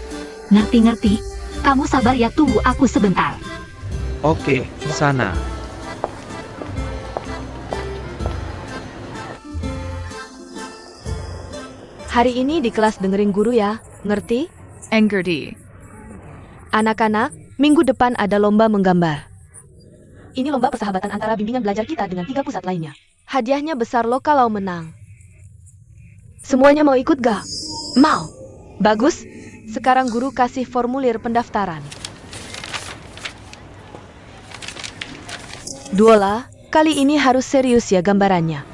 Ngerti-ngerti? Kamu sabar ya, tunggu aku sebentar. Oke, sana. Hari ini di kelas dengerin guru ya, ngerti? Engerti. Anak-anak, minggu depan ada lomba menggambar. Ini lomba persahabatan antara bimbingan belajar kita dengan 3 pusat lainnya. Hadiahnya besar loh kalau menang. Semuanya mau ikut gak? Mau. Bagus. Sekarang guru kasih formulir pendaftaran. Duola, kali ini harus serius ya gambarannya.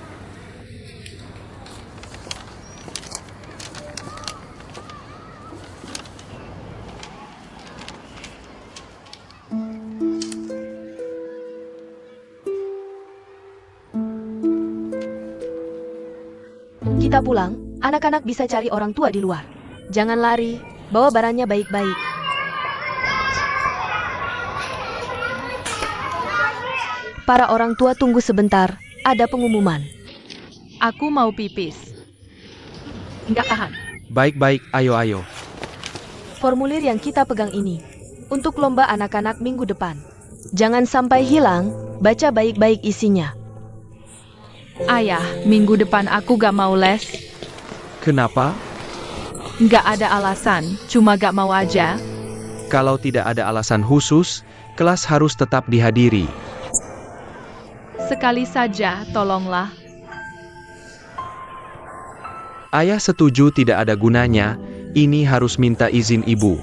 Kita pulang, anak-anak bisa cari orang tua di luar. Jangan lari, bawa barangnya baik-baik. Para orang tua tunggu sebentar, ada pengumuman. Aku mau pipis. Nggak tahan. Baik-baik, ayo-ayo. Formulir yang kita pegang ini, untuk lomba anak-anak minggu depan. Jangan sampai hilang, baca baik-baik isinya. Ayah, minggu depan aku gak mau les. Kenapa? Nggak ada alasan, cuma gak mau aja. Kalau tidak ada alasan khusus, kelas harus tetap dihadiri. Sekali saja, tolonglah. Ayah setuju tidak ada gunanya, ini harus minta izin ibu.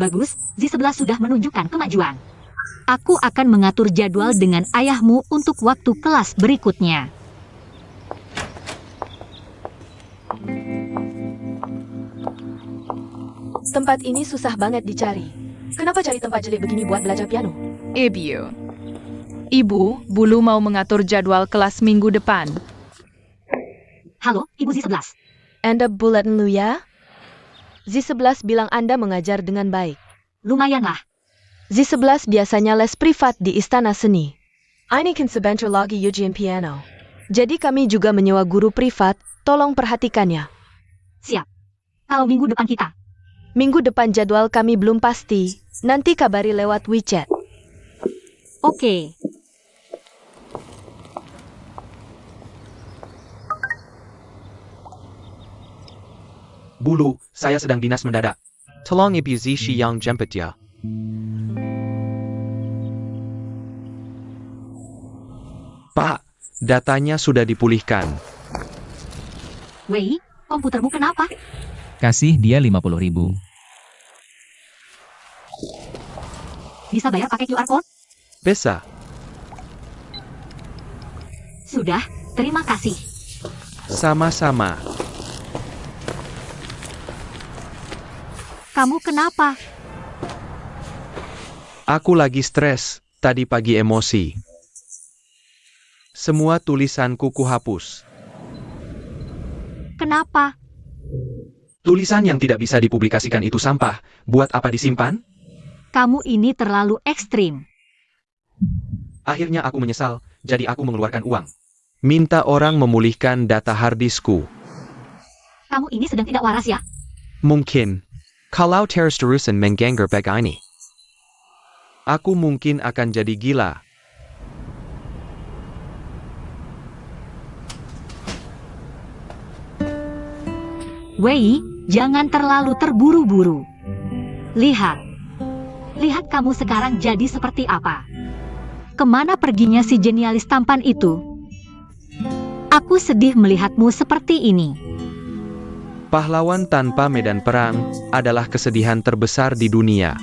Bagus, Z11 sudah menunjukkan kemajuan. Aku akan mengatur jadwal dengan ayahmu untuk waktu kelas berikutnya. Tempat ini susah banget dicari. Kenapa cari tempat jelek begini buat belajar piano? Ibu, Bulu mau mengatur jadwal kelas minggu depan. Halo, Ibu Z11. Anda bulletin lu ya? Z11 bilang Anda mengajar dengan baik. Lumayanlah. Z11 biasanya les privat di Istana Seni. Ini kan sebentar lagi ujian piano. Jadi kami juga menyewa guru privat, tolong perhatikannya. Siap. Kalau minggu depan kita. Minggu depan jadwal kami belum pasti, nanti kabari lewat WeChat. Oke. Bulu, saya sedang dinas mendadak. Tolong Ibu Zishi yang jemput ya. Pak, datanya sudah dipulihkan. Wei, komputermu kenapa? Kasih dia 50.000. Bisa bayar pakai QR code? Bisa. Sudah, terima kasih. Sama-sama. Kamu kenapa? Aku lagi stres, tadi pagi emosi. Semua tulisanku kuhapus. Kenapa? Tulisan yang tidak bisa dipublikasikan itu sampah, buat apa disimpan? Kamu ini terlalu ekstrim. Akhirnya aku menyesal, jadi aku mengeluarkan uang. Minta orang memulihkan data harddiskku. Kamu ini sedang tidak waras ya? Mungkin. Kalau terus-terusan mengganggu begini. Aku mungkin akan jadi gila. Wei, jangan terlalu terburu-buru. Lihat. Lihat kamu sekarang jadi seperti apa. Kemana perginya si jenialis tampan itu? Aku sedih melihatmu seperti ini. Pahlawan tanpa medan perang adalah kesedihan terbesar di dunia.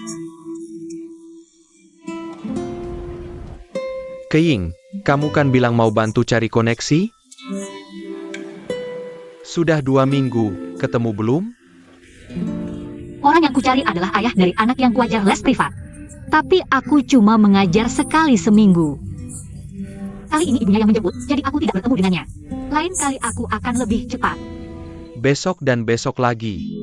Keing, kamu kan bilang mau bantu cari koneksi? Sudah 2 minggu, ketemu belum? Orang yang kucari adalah ayah dari anak yang kuajar les privat. Tapi aku cuma mengajar sekali seminggu. Kali ini ibunya yang menjemput, jadi aku tidak bertemu dengannya. Lain kali aku akan lebih cepat. Besok dan besok lagi.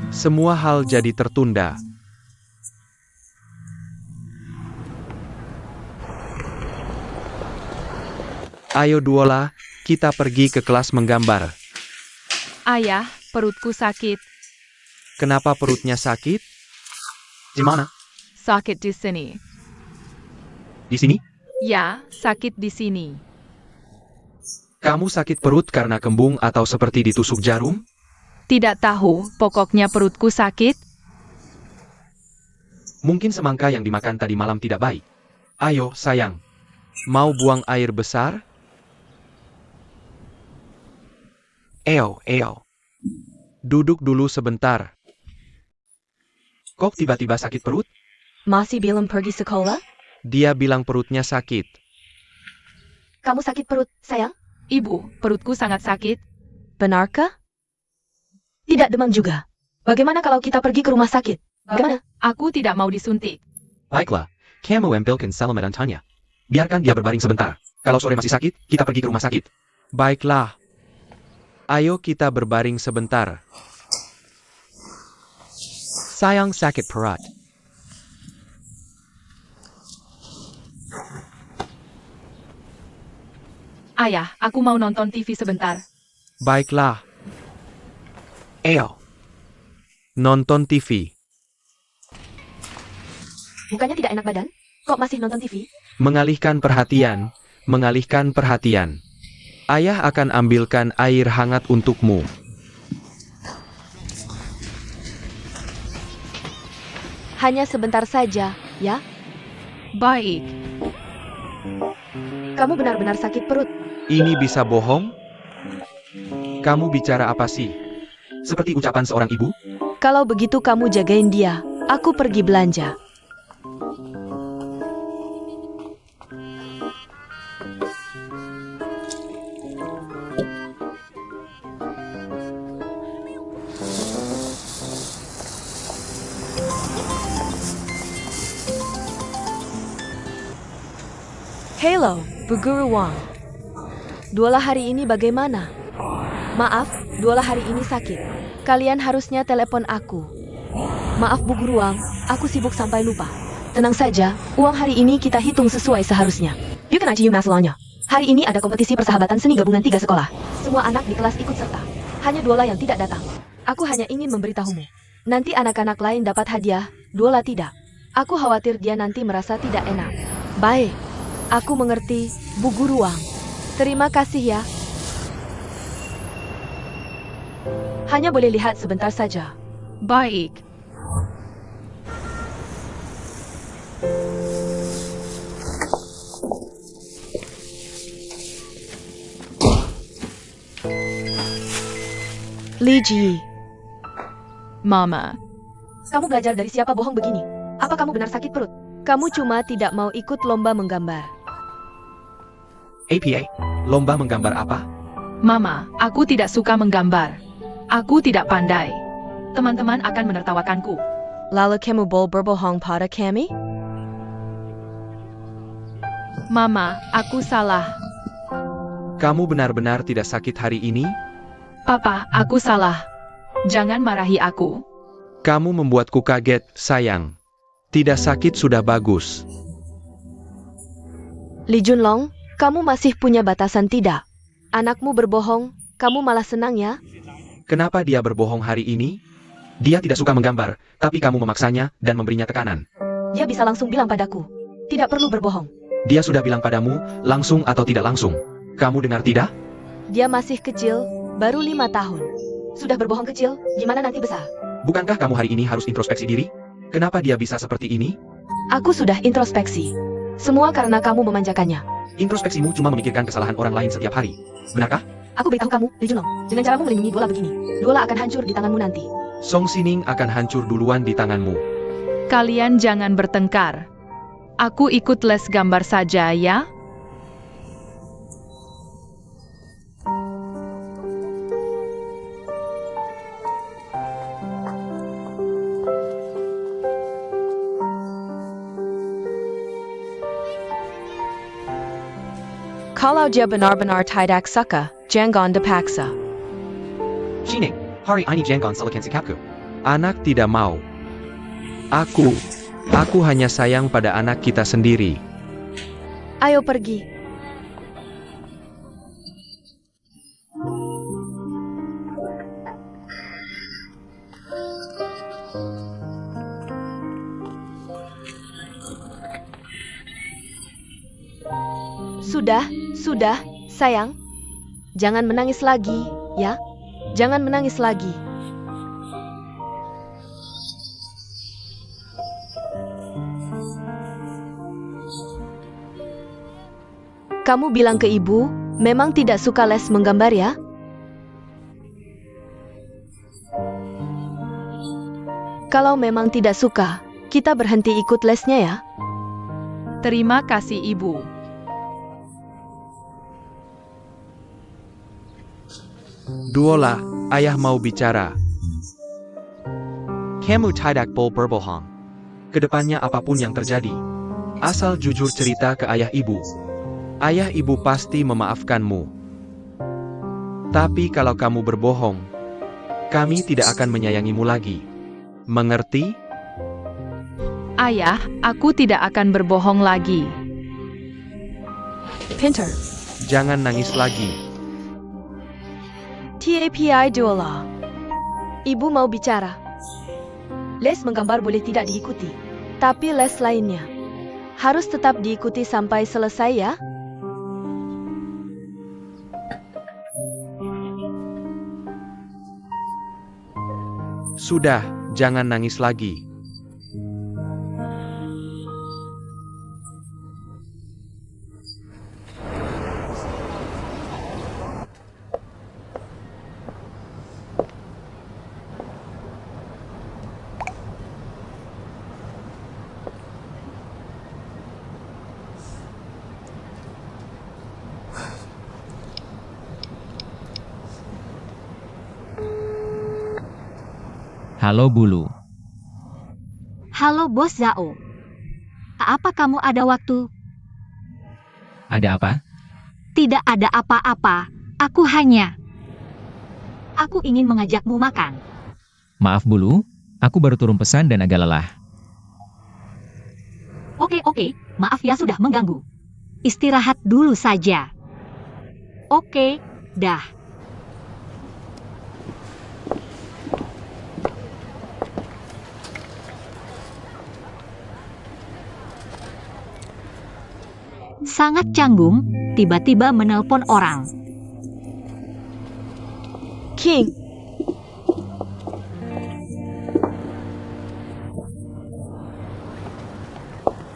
Semua hal jadi tertunda. Ayo Duola, kita pergi ke kelas menggambar. Ayah, perutku sakit. Kenapa perutnya sakit? Di mana? Sakit di sini. Di sini? Ya, sakit di sini. Kamu sakit perut karena kembung atau seperti ditusuk jarum? Tidak tahu, pokoknya perutku sakit. Mungkin semangka yang dimakan tadi malam tidak baik. Ayo, sayang. Mau buang air besar? Eo. Duduk dulu sebentar. Kok tiba-tiba sakit perut? Masih belum pergi sekolah? Dia bilang perutnya sakit. Kamu sakit perut, sayang? Ibu, perutku sangat sakit. Benarkah? Tidak demam juga. Bagaimana kalau kita pergi ke rumah sakit? Bagaimana? Aku tidak mau disuntik. Baiklah, kamu ambilkan Salamat dan Tanya. Biarkan dia berbaring sebentar. Kalau sore masih sakit, kita pergi ke rumah sakit. Baiklah. Ayo kita berbaring sebentar. Sayang sakit perut. Ayah, aku mau nonton TV sebentar. Baiklah. Nonton TV. Bukannya tidak enak badan? Kok masih nonton TV? Mengalihkan perhatian. Ayah akan ambilkan air hangat untukmu. Hanya sebentar saja, ya? Baik. Kamu benar-benar sakit perut. Ini bisa bohong? Kamu bicara apa sih? Seperti ucapan seorang ibu? Kalau begitu kamu jagain dia. Aku pergi belanja. Hello, Bu Guru Wang. Duola hari ini bagaimana? Maaf, Duola hari ini sakit. Kalian harusnya telepon aku. Maaf Bu Guru Wang, aku sibuk sampai lupa. Tenang saja, uang hari ini kita hitung sesuai seharusnya. Yuk kena cium masalahnya. Hari ini ada kompetisi persahabatan seni gabungan 3 sekolah. Semua anak di kelas ikut serta. Hanya Duola yang tidak datang. Aku hanya ingin memberitahumu. Nanti anak-anak lain dapat hadiah, Duola tidak. Aku khawatir dia nanti merasa tidak enak. Baik, aku mengerti, Bu Guru Wang. Terima kasih ya. Hanya boleh lihat sebentar saja. Baik. Li Ji, Mama, kamu belajar dari siapa bohong begini? Apa kamu benar sakit perut? Kamu cuma tidak mau ikut lomba menggambar. APA, lomba menggambar apa? Mama, aku tidak suka menggambar. Aku tidak pandai. Teman-teman akan menertawakanku. Lalu kamu berbohong pada kami? Mama, aku salah. Kamu benar-benar tidak sakit hari ini? Papa, aku salah. Jangan marahi aku. Kamu membuatku kaget, sayang. Tidak sakit sudah bagus. Li Junlong, kamu masih punya batasan tidak? Anakmu berbohong, kamu malah senang ya? Kenapa dia berbohong hari ini? Dia tidak suka menggambar, tapi kamu memaksanya dan memberinya tekanan. Dia bisa langsung bilang padaku. Tidak perlu berbohong. Dia sudah bilang padamu, langsung atau tidak langsung. Kamu dengar tidak? Dia masih kecil, baru 5 tahun. Sudah berbohong kecil, gimana nanti besar? Bukankah kamu hari ini harus introspeksi diri? Kenapa dia bisa seperti ini? Aku sudah introspeksi. Semua karena kamu memanjakannya. Introspeksimu cuma memikirkan kesalahan orang lain setiap hari. Benarkah? Aku beritahu kamu, Li Junlong, dengan caramu melindungi Duola begini, Duola akan hancur di tanganmu nanti. Song Sining akan hancur duluan di tanganmu. Kalian jangan bertengkar. Aku ikut les gambar saja ya. Kalau dia benar-benar tidak suka, jangan dipaksa. Sining, hari ini jangan salahkan sikapku. Anak tidak mau. Aku hanya sayang pada anak kita sendiri. Ayo pergi. Sudah, sayang. Jangan menangis lagi, ya. Jangan menangis lagi. Kamu bilang ke ibu, memang tidak suka les menggambar ya? Kalau memang tidak suka, kita berhenti ikut lesnya ya. Terima kasih Ibu. Duola, ayah mau bicara. Kamu tidak boleh berbohong. Kedepannya apapun yang terjadi, asal jujur cerita ke ayah ibu. Ayah ibu pasti memaafkanmu. Tapi kalau kamu berbohong, kami tidak akan menyayangimu lagi. Mengerti? Ayah, aku tidak akan berbohong lagi. Pinter. Jangan nangis lagi. TAPI Duola. Ibu mau bicara. Les menggambar boleh tidak diikuti, tapi les lainnya harus tetap diikuti sampai selesai ya. Sudah, jangan nangis lagi. Halo Bulu. Halo Bos Zhao. Apa kamu ada waktu? Ada apa? Tidak ada apa-apa. Aku ingin mengajakmu makan. Maaf Bulu, aku baru turun pesan dan agak lelah. Oke, maaf ya sudah mengganggu. Istirahat dulu saja. Oke, dah. Sangat canggung, tiba-tiba menelpon orang. King,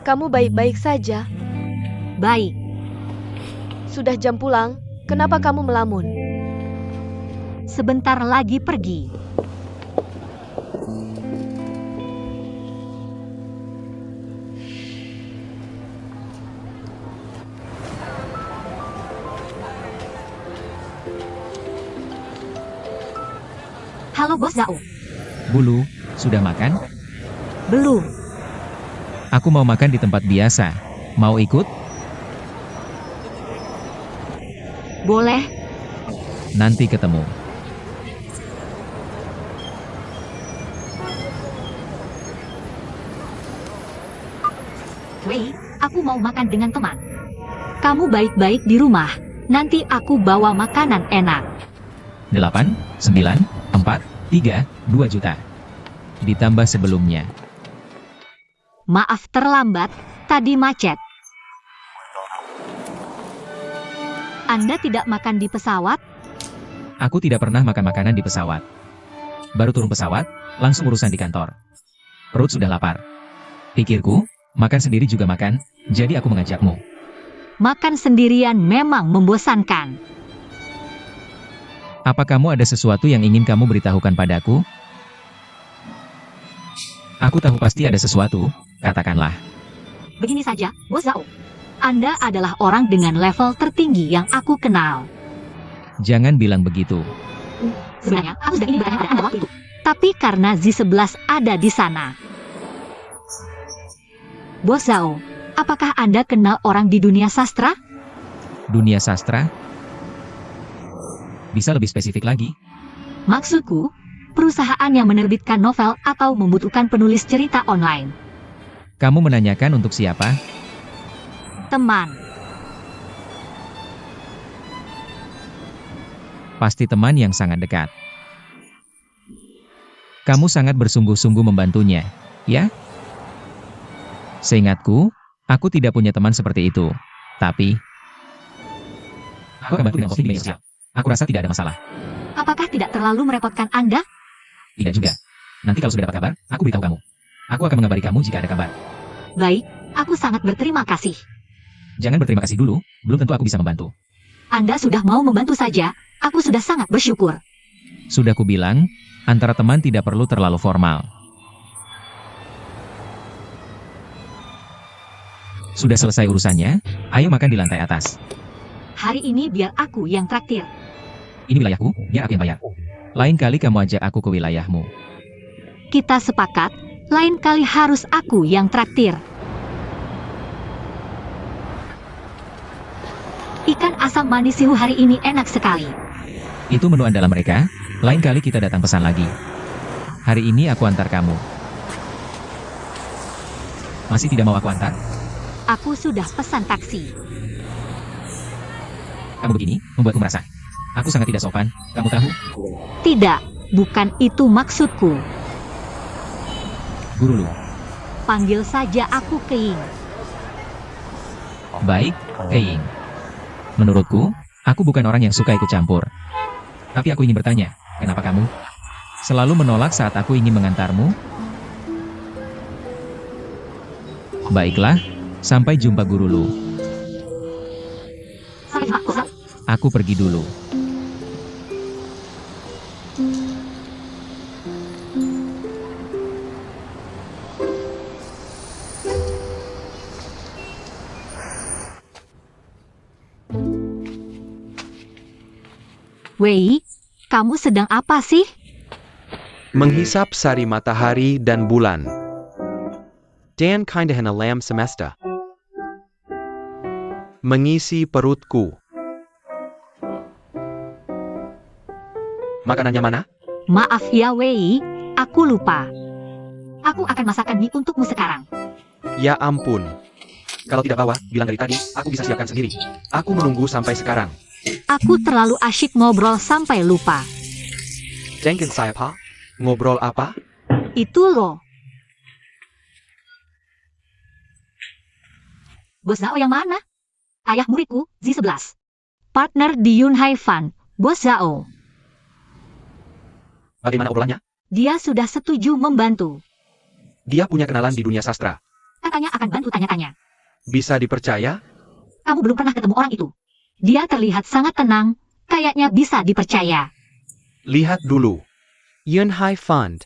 kamu baik-baik saja? Baik, Sudah jam pulang, kenapa kamu melamun? sebentar lagi pergi. Halo Bos Zhao. Bulu, sudah makan? Belum. Aku mau makan di tempat biasa. Mau ikut? Boleh. Nanti ketemu. Wei, aku mau makan dengan teman. Kamu baik-baik di rumah. Nanti aku bawa makanan enak. 8, 9, 4, 3, 2 juta. Ditambah sebelumnya. Maaf terlambat, tadi macet. Anda tidak makan di pesawat? Aku tidak pernah makan makanan di pesawat. Baru turun pesawat, langsung urusan di kantor. Perut sudah lapar. Pikirku, makan sendiri juga makan, jadi aku mengajakmu. Makan sendirian memang membosankan. Apa kamu ada sesuatu yang ingin kamu beritahukan padaku? Aku tahu pasti ada sesuatu, katakanlah. Begini saja, Bos Zhao. Anda adalah orang dengan level tertinggi yang aku kenal. Jangan bilang begitu. Sebenarnya, aku sudah ingin bertanya pada Anda waktu itu. Tapi karena Z11 ada di sana. Bos Zhao, apakah Anda kenal orang di dunia sastra? Dunia sastra? Bisa lebih spesifik lagi? Maksudku, perusahaan yang menerbitkan novel atau membutuhkan penulis cerita online. Kamu menanyakan untuk siapa? Teman. Pasti teman yang sangat dekat. Kamu sangat bersungguh-sungguh membantunya, ya? Seingatku, aku tidak punya teman seperti itu. Tapi, aku akan bantu dengan posting di media sosial. Aku rasa tidak ada masalah. Apakah tidak terlalu merepotkan Anda? Tidak juga. Nanti kalau sudah dapat kabar, aku beritahu kamu. Aku akan mengabari kamu jika ada kabar. Baik, aku sangat berterima kasih. Jangan berterima kasih dulu, belum tentu aku bisa membantu. Anda sudah mau membantu saja, aku sudah sangat bersyukur. Sudah kubilang, antara teman tidak perlu terlalu formal. Sudah selesai urusannya, ayo makan di lantai atas. Hari ini biar aku yang traktir. Ini wilayahku, biar aku yang bayar. Lain kali kamu ajak aku ke wilayahmu. Kita sepakat, lain kali harus aku yang traktir. Ikan asam manis siu hari ini enak sekali. Itu menu andalan mereka, lain kali kita datang pesan lagi. Hari ini aku antar kamu. Masih tidak mau aku antar? Aku sudah pesan taksi. Kamu begini, membuatku merasa. Aku sangat tidak sopan, kamu tahu? Tidak, bukan itu maksudku. Guru Lu. Panggil saja aku Keing. Baik, Keing. Menurutku, aku bukan orang yang suka ikut campur. Tapi aku ingin bertanya, kenapa kamu selalu menolak saat aku ingin mengantarmu? Baiklah, sampai jumpa Guru Lu. Aku pergi dulu. Wei, kamu sedang apa sih? Menghisap sari matahari dan bulan. Dan kinda hana lam semesta. Mengisi perutku. Makanannya mana? Maaf ya Wei, aku lupa. Aku akan masakkan mie untukmu sekarang. Ya ampun. Kalau tidak bawa, bilang dari tadi, aku bisa siapkan sendiri. Aku menunggu sampai sekarang. Aku terlalu asyik ngobrol sampai lupa. Jenkins saya, Pak. Ngobrol apa? Itu loh. Bos Zhao yang mana? Ayah muridku, Z11. Partner di Yunhai Fan, Bos Zhao. Bagaimana obrolannya? Dia sudah setuju membantu. Dia punya kenalan di dunia sastra. Katanya akan bantu tanya-tanya. Bisa dipercaya? Kamu belum pernah ketemu orang itu. Dia terlihat sangat tenang, kayaknya bisa dipercaya. Lihat dulu. Yunhai Fund.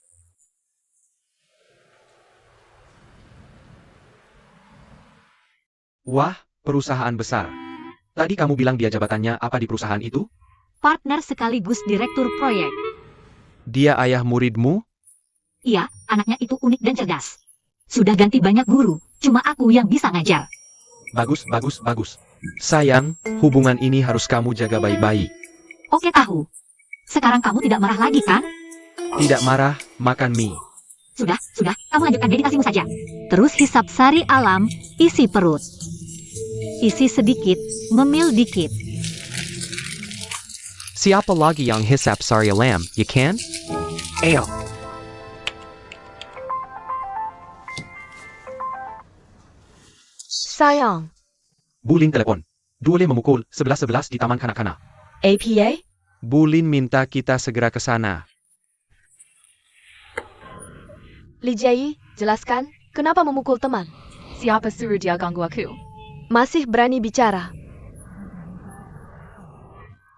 Wah, perusahaan besar. Tadi kamu bilang dia jabatannya apa di perusahaan itu? Partner sekaligus direktur proyek. Dia ayah muridmu? Iya, anaknya itu unik dan cerdas. Sudah ganti banyak guru, cuma aku yang bisa ngajar. Bagus, bagus, bagus. Sayang, hubungan ini harus kamu jaga baik-baik. Oke tahu. Sekarang kamu tidak marah lagi kan? Tidak marah, makan mie. Sudah, kamu lanjutkan meditasimu saja. Terus hisap sari alam, isi perut. Isi sedikit, memil dikit. Siapa lagi yang hisap sari alam, ya kan? Ayo. Sayang, Bulin telepon. Duole memukul 11-11 di taman kanak-kanak. APA? Bulin minta kita segera ke sana. Li Jiayi, jelaskan, kenapa memukul teman? Siapa suruh dia ganggu aku? Masih berani bicara.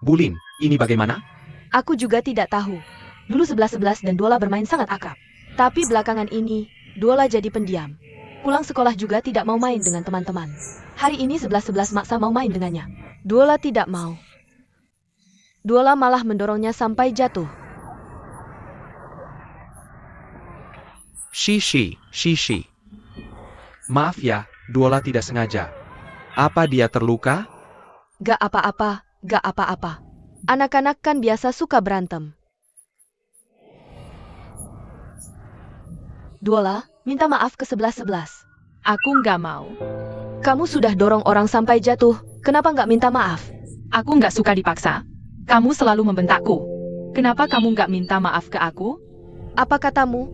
Bulin, ini bagaimana? Aku juga tidak tahu. Dulu 11-11 dan Duola bermain sangat akrab. Tapi belakangan ini, Duola jadi pendiam. Pulang sekolah juga tidak mau main dengan teman-teman. Hari ini 11-11 maksa mau main dengannya. Duola tidak mau. Duola malah mendorongnya sampai jatuh. Shishi. Maaf ya, Duola tidak sengaja. Apa dia terluka? Gak apa-apa. Anak-anak kan biasa suka berantem. Duola, minta maaf ke 11-11. Aku nggak mau. Kamu sudah dorong orang sampai jatuh, kenapa nggak minta maaf? Aku nggak suka dipaksa. Kamu selalu membentakku. Kenapa kamu nggak minta maaf ke aku? Apa katamu?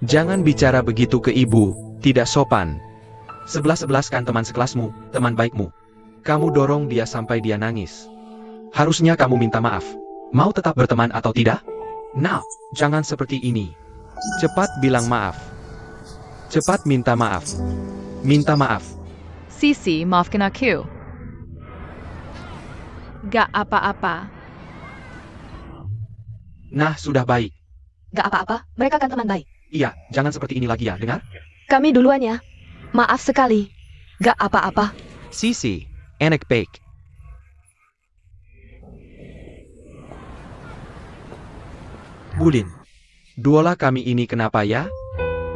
Jangan bicara begitu ke ibu, tidak sopan. 11-11 kan teman sekelasmu, teman baikmu. Kamu dorong dia sampai dia nangis. Harusnya kamu minta maaf. Mau tetap berteman atau tidak? Nah, jangan seperti ini. Cepat bilang maaf. Cepat minta maaf. Minta maaf. Sisi, maafkan aku. Gak apa-apa. Nah, sudah baik. Gak apa-apa, mereka kan teman baik. Iya, jangan seperti ini lagi ya, dengar? Kami duluan ya. Maaf sekali. Gak apa-apa. Sisi, enak baik. Bulin. Duola kami ini kenapa ya?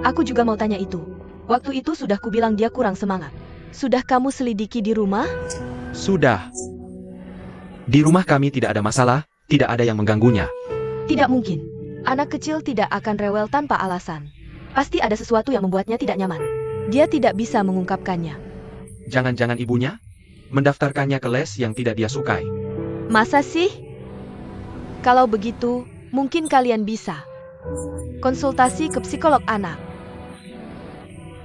Aku juga mau tanya itu. Waktu itu sudah kubilang dia kurang semangat. Sudah kamu selidiki di rumah? Sudah. Di rumah kami tidak ada masalah, tidak ada yang mengganggunya. Tidak mungkin. Anak kecil tidak akan rewel tanpa alasan. Pasti ada sesuatu yang membuatnya tidak nyaman. Dia tidak bisa mengungkapkannya. Jangan-jangan ibunya mendaftarkannya ke les yang tidak dia sukai. Masa sih? Kalau begitu, mungkin kalian bisa konsultasi ke psikolog anak.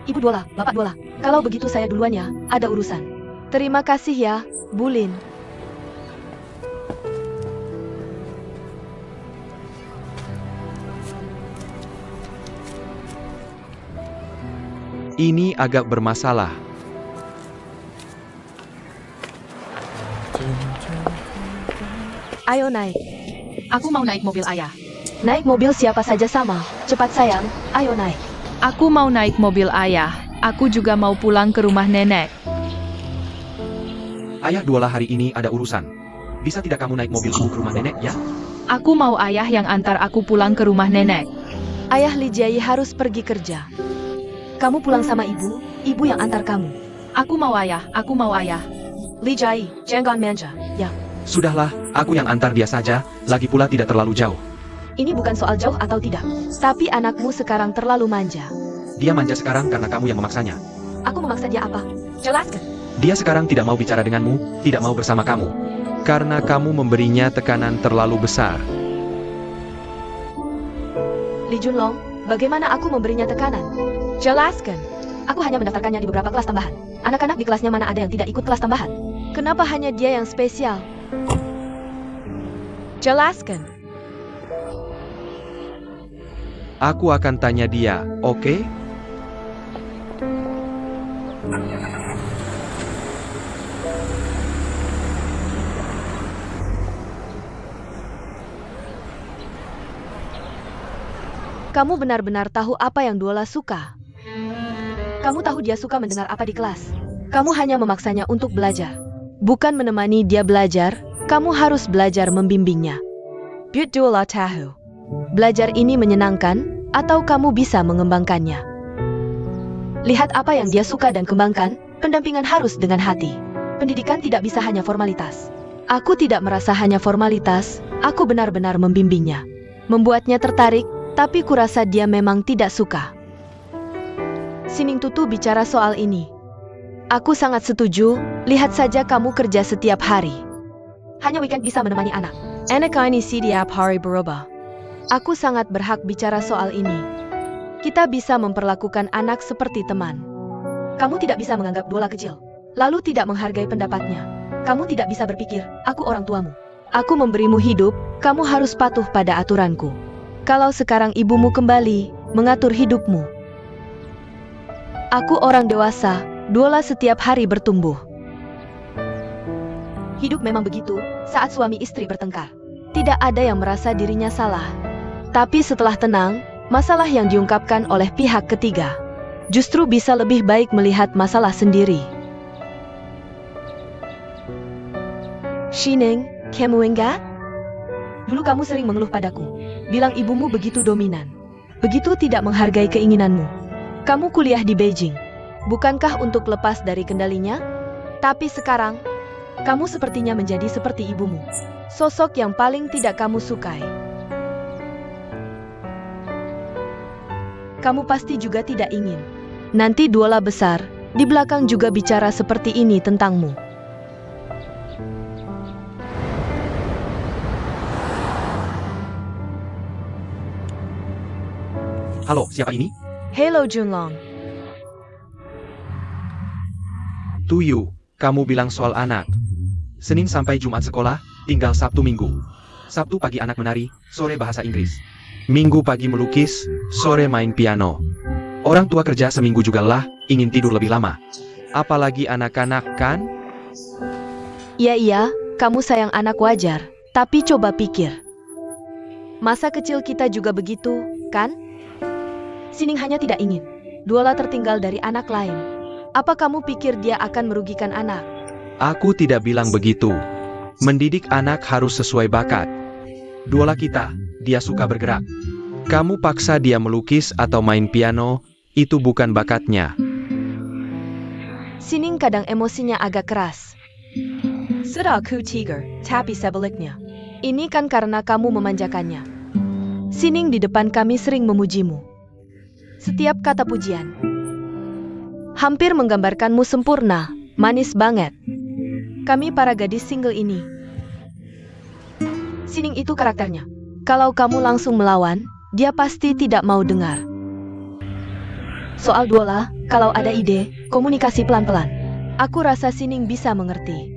Ibu Duola, Bapak Duola, kalau begitu saya duluan ya, ada urusan. Terima kasih ya, Bulin. Ini agak bermasalah. Ayo naik. Aku mau naik mobil ayah. Naik mobil siapa saja sama. Cepat sayang, ayo naik. Aku mau naik mobil ayah. Aku juga mau pulang ke rumah nenek. Ayah Duola hari ini ada urusan. Bisa tidak kamu naik mobil ibu ke rumah nenek ya? Aku mau ayah yang antar aku pulang ke rumah nenek. Ayah Li Jiayi harus pergi kerja. Kamu pulang sama ibu yang antar kamu. Aku mau ayah, aku mau ayah. Li Jai, jangan manja. Ya, Sudahlah, aku yang antar dia saja, lagi pula tidak terlalu jauh. ini bukan soal jauh atau tidak. Tapi anakmu sekarang terlalu manja. Dia manja sekarang karena kamu yang memaksanya. Aku memaksa dia apa? Jelaskan. Dia sekarang tidak mau bicara denganmu, tidak mau bersama kamu. Karena kamu memberinya tekanan terlalu besar. Li Junlong, bagaimana aku memberinya tekanan? Jelaskan. Aku hanya mendaftarkannya di beberapa kelas tambahan. Anak-anak di kelasnya mana ada yang tidak ikut kelas tambahan? Kenapa hanya dia yang spesial? Jelaskan. Aku akan tanya dia, oke? Kamu benar-benar tahu apa yang Duola suka. Kamu tahu dia suka mendengar apa di kelas. Kamu hanya memaksanya untuk belajar. Bukan menemani dia belajar, kamu harus belajar membimbingnya. But Duola tahu. Belajar ini menyenangkan, atau kamu bisa mengembangkannya. Lihat apa yang dia suka dan kembangkan, pendampingan harus dengan hati. Pendidikan tidak bisa hanya formalitas. Aku tidak merasa hanya formalitas, aku benar-benar membimbingnya. Membuatnya tertarik, tapi kurasa dia memang tidak suka. Sining Tutu bicara soal ini. Aku sangat setuju, lihat saja kamu kerja setiap hari. Hanya weekend bisa menemani anak. Anak ini setiap hari berubah. Aku sangat berhak bicara soal ini. Kita bisa memperlakukan anak seperti teman. Kamu tidak bisa menganggap Duola kecil, lalu tidak menghargai pendapatnya. Kamu tidak bisa berpikir, aku orang tuamu. Aku memberimu hidup, kamu harus patuh pada aturanku. Kalau sekarang ibumu kembali, mengatur hidupmu. Aku orang dewasa, Duola setiap hari bertumbuh. Hidup memang begitu, saat suami istri bertengkar. Tidak ada yang merasa dirinya salah. Tapi setelah tenang, masalah yang diungkapkan oleh pihak ketiga justru bisa lebih baik melihat masalah sendiri. Shining, kamu enggak? Dulu kamu sering mengeluh padaku, bilang ibumu begitu dominan, begitu tidak menghargai keinginanmu. Kamu kuliah di Beijing, bukankah untuk lepas dari kendalinya? Tapi sekarang, kamu sepertinya menjadi seperti ibumu, sosok yang paling tidak kamu sukai. Kamu pasti juga tidak ingin nanti Duola besar, di belakang juga bicara seperti ini tentangmu. Halo, siapa ini? Hello Junlong. Tuyu, kamu bilang soal anak. Senin sampai Jumat sekolah, tinggal Sabtu Minggu. Sabtu pagi anak menari, sore bahasa Inggris. Minggu pagi melukis, sore main piano. Orang tua kerja seminggu juga lah, ingin tidur lebih lama. Apalagi anak-anak kan? Iya, kamu sayang anak wajar, tapi coba pikir. Masa kecil kita juga begitu, kan? Sining hanya tidak ingin Duola tertinggal dari anak lain. Apa kamu pikir dia akan merugikan anak? Aku tidak bilang begitu. Mendidik anak harus sesuai bakat. Duola kita, dia suka bergerak. Kamu paksa dia melukis atau main piano, itu bukan bakatnya. Sining kadang emosinya agak keras. Sudah aku tiger, tapi sebaliknya. Ini kan karena kamu memanjakannya. Sining di depan kami sering memujimu. Setiap kata pujian hampir menggambarkanmu sempurna, manis banget. Kami para gadis single ini. Sining itu karakternya. Kalau kamu langsung melawan, dia pasti tidak mau dengar. Soal Duola, kalau ada ide, komunikasi pelan-pelan. Aku rasa Sining bisa mengerti.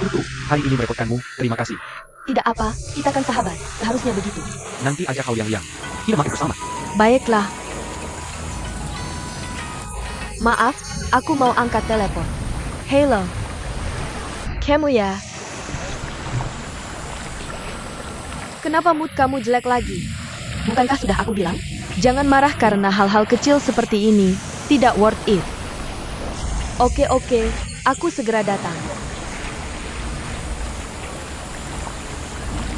Tutu, hari ini merepotkanmu, terima kasih. Tidak apa, kita kan sahabat, seharusnya begitu. Nanti ajak kau yang kita makan bersama. Baiklah. Maaf, aku mau angkat telepon. Hello. Kamu ya? Kenapa mood kamu jelek lagi? Bukankah sudah aku bilang? Jangan marah karena hal-hal kecil seperti ini, tidak worth it. Oke, aku segera datang.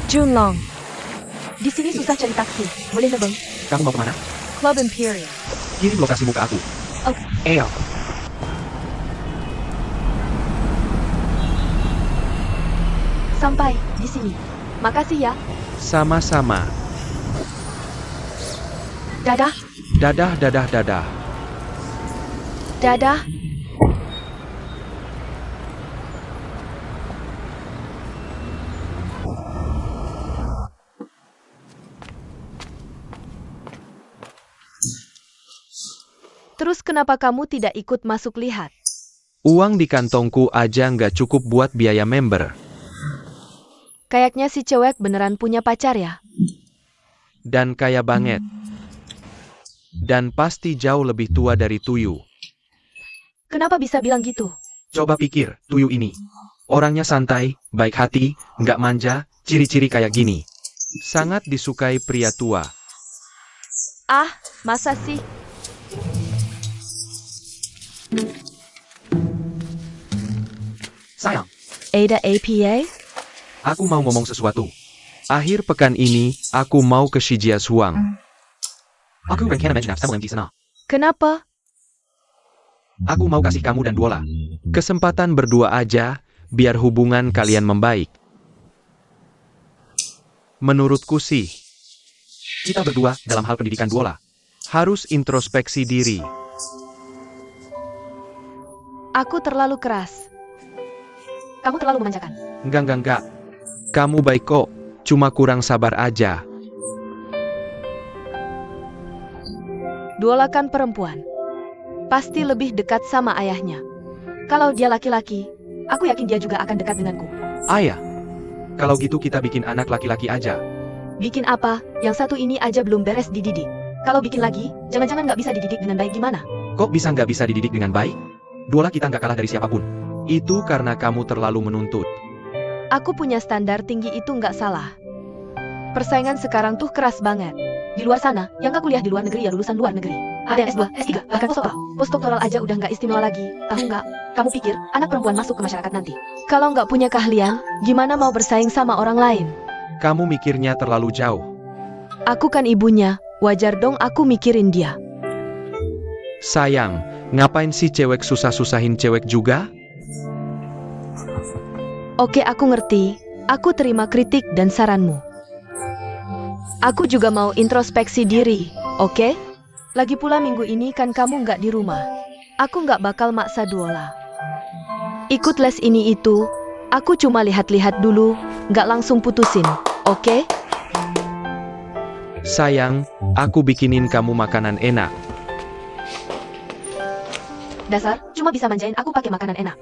Junlong. Di sini susah cari taksi, boleh nebeng? Kamu mau kemana? Club Imperial. Kirim lokasi muka aku. Eyo. Sampai di sini. Makasih ya. Sama-sama. Dadah. Dadah, dadah, dadah. Dadah. Terus kenapa kamu tidak ikut masuk lihat? Uang di kantongku aja nggak cukup buat biaya member. Kayaknya si cewek beneran punya pacar ya? Dan kaya banget. Dan pasti jauh lebih tua dari Tuyu. Kenapa bisa bilang gitu? Coba pikir, Tuyu ini. Orangnya santai, baik hati, nggak manja, ciri-ciri kayak gini. Sangat disukai pria tua. Ah, masa sih? Sayang, Ada APA? aku mau ngomong sesuatu. Akhir pekan ini, aku mau ke Shijiazhuang. Aku rencana menginap sama di sana. Kenapa? Aku mau kasih kamu dan Duola kesempatan berdua aja, biar hubungan kalian membaik. Menurutku sih, kita berdua dalam hal pendidikan Duola harus introspeksi diri. Aku terlalu keras. Kamu terlalu memanjakan. Enggak. Kamu baik kok, cuma kurang sabar aja. Duola kan perempuan. Pasti lebih dekat sama ayahnya. Kalau dia laki-laki, aku yakin dia juga akan dekat denganku. Ayah, kalau gitu kita bikin anak laki-laki aja. Bikin apa? Yang satu ini aja belum beres dididik. Kalau bikin lagi, jangan-jangan nggak bisa dididik dengan baik gimana? Kok bisa nggak bisa dididik dengan baik? Duola kita nggak kalah dari siapapun. Itu karena kamu terlalu menuntut. Aku punya standar tinggi itu nggak salah. Persaingan sekarang tuh keras banget. Di luar sana, yang gak kuliah di luar negeri ya lulusan luar negeri. Ada yang S2, S3, bahkan postdoktoral aja udah nggak istimewa lagi. Tahu nggak? Kamu pikir anak perempuan masuk ke masyarakat nanti? Kalau nggak punya keahlian, gimana mau bersaing sama orang lain? Kamu mikirnya terlalu jauh. Aku kan ibunya, wajar dong aku mikirin dia. Sayang, ngapain sih cewek susah-susahin cewek juga? Oke, aku ngerti. Aku terima kritik dan saranmu. Aku juga mau introspeksi diri, oke? Lagi pula minggu ini kan kamu nggak di rumah. Aku nggak bakal maksa Duola. Ikut les ini itu, aku cuma lihat-lihat dulu, nggak langsung putusin, oke? Sayang, aku bikinin kamu makanan enak. Dasar, cuma bisa manjain aku pakai makanan enak.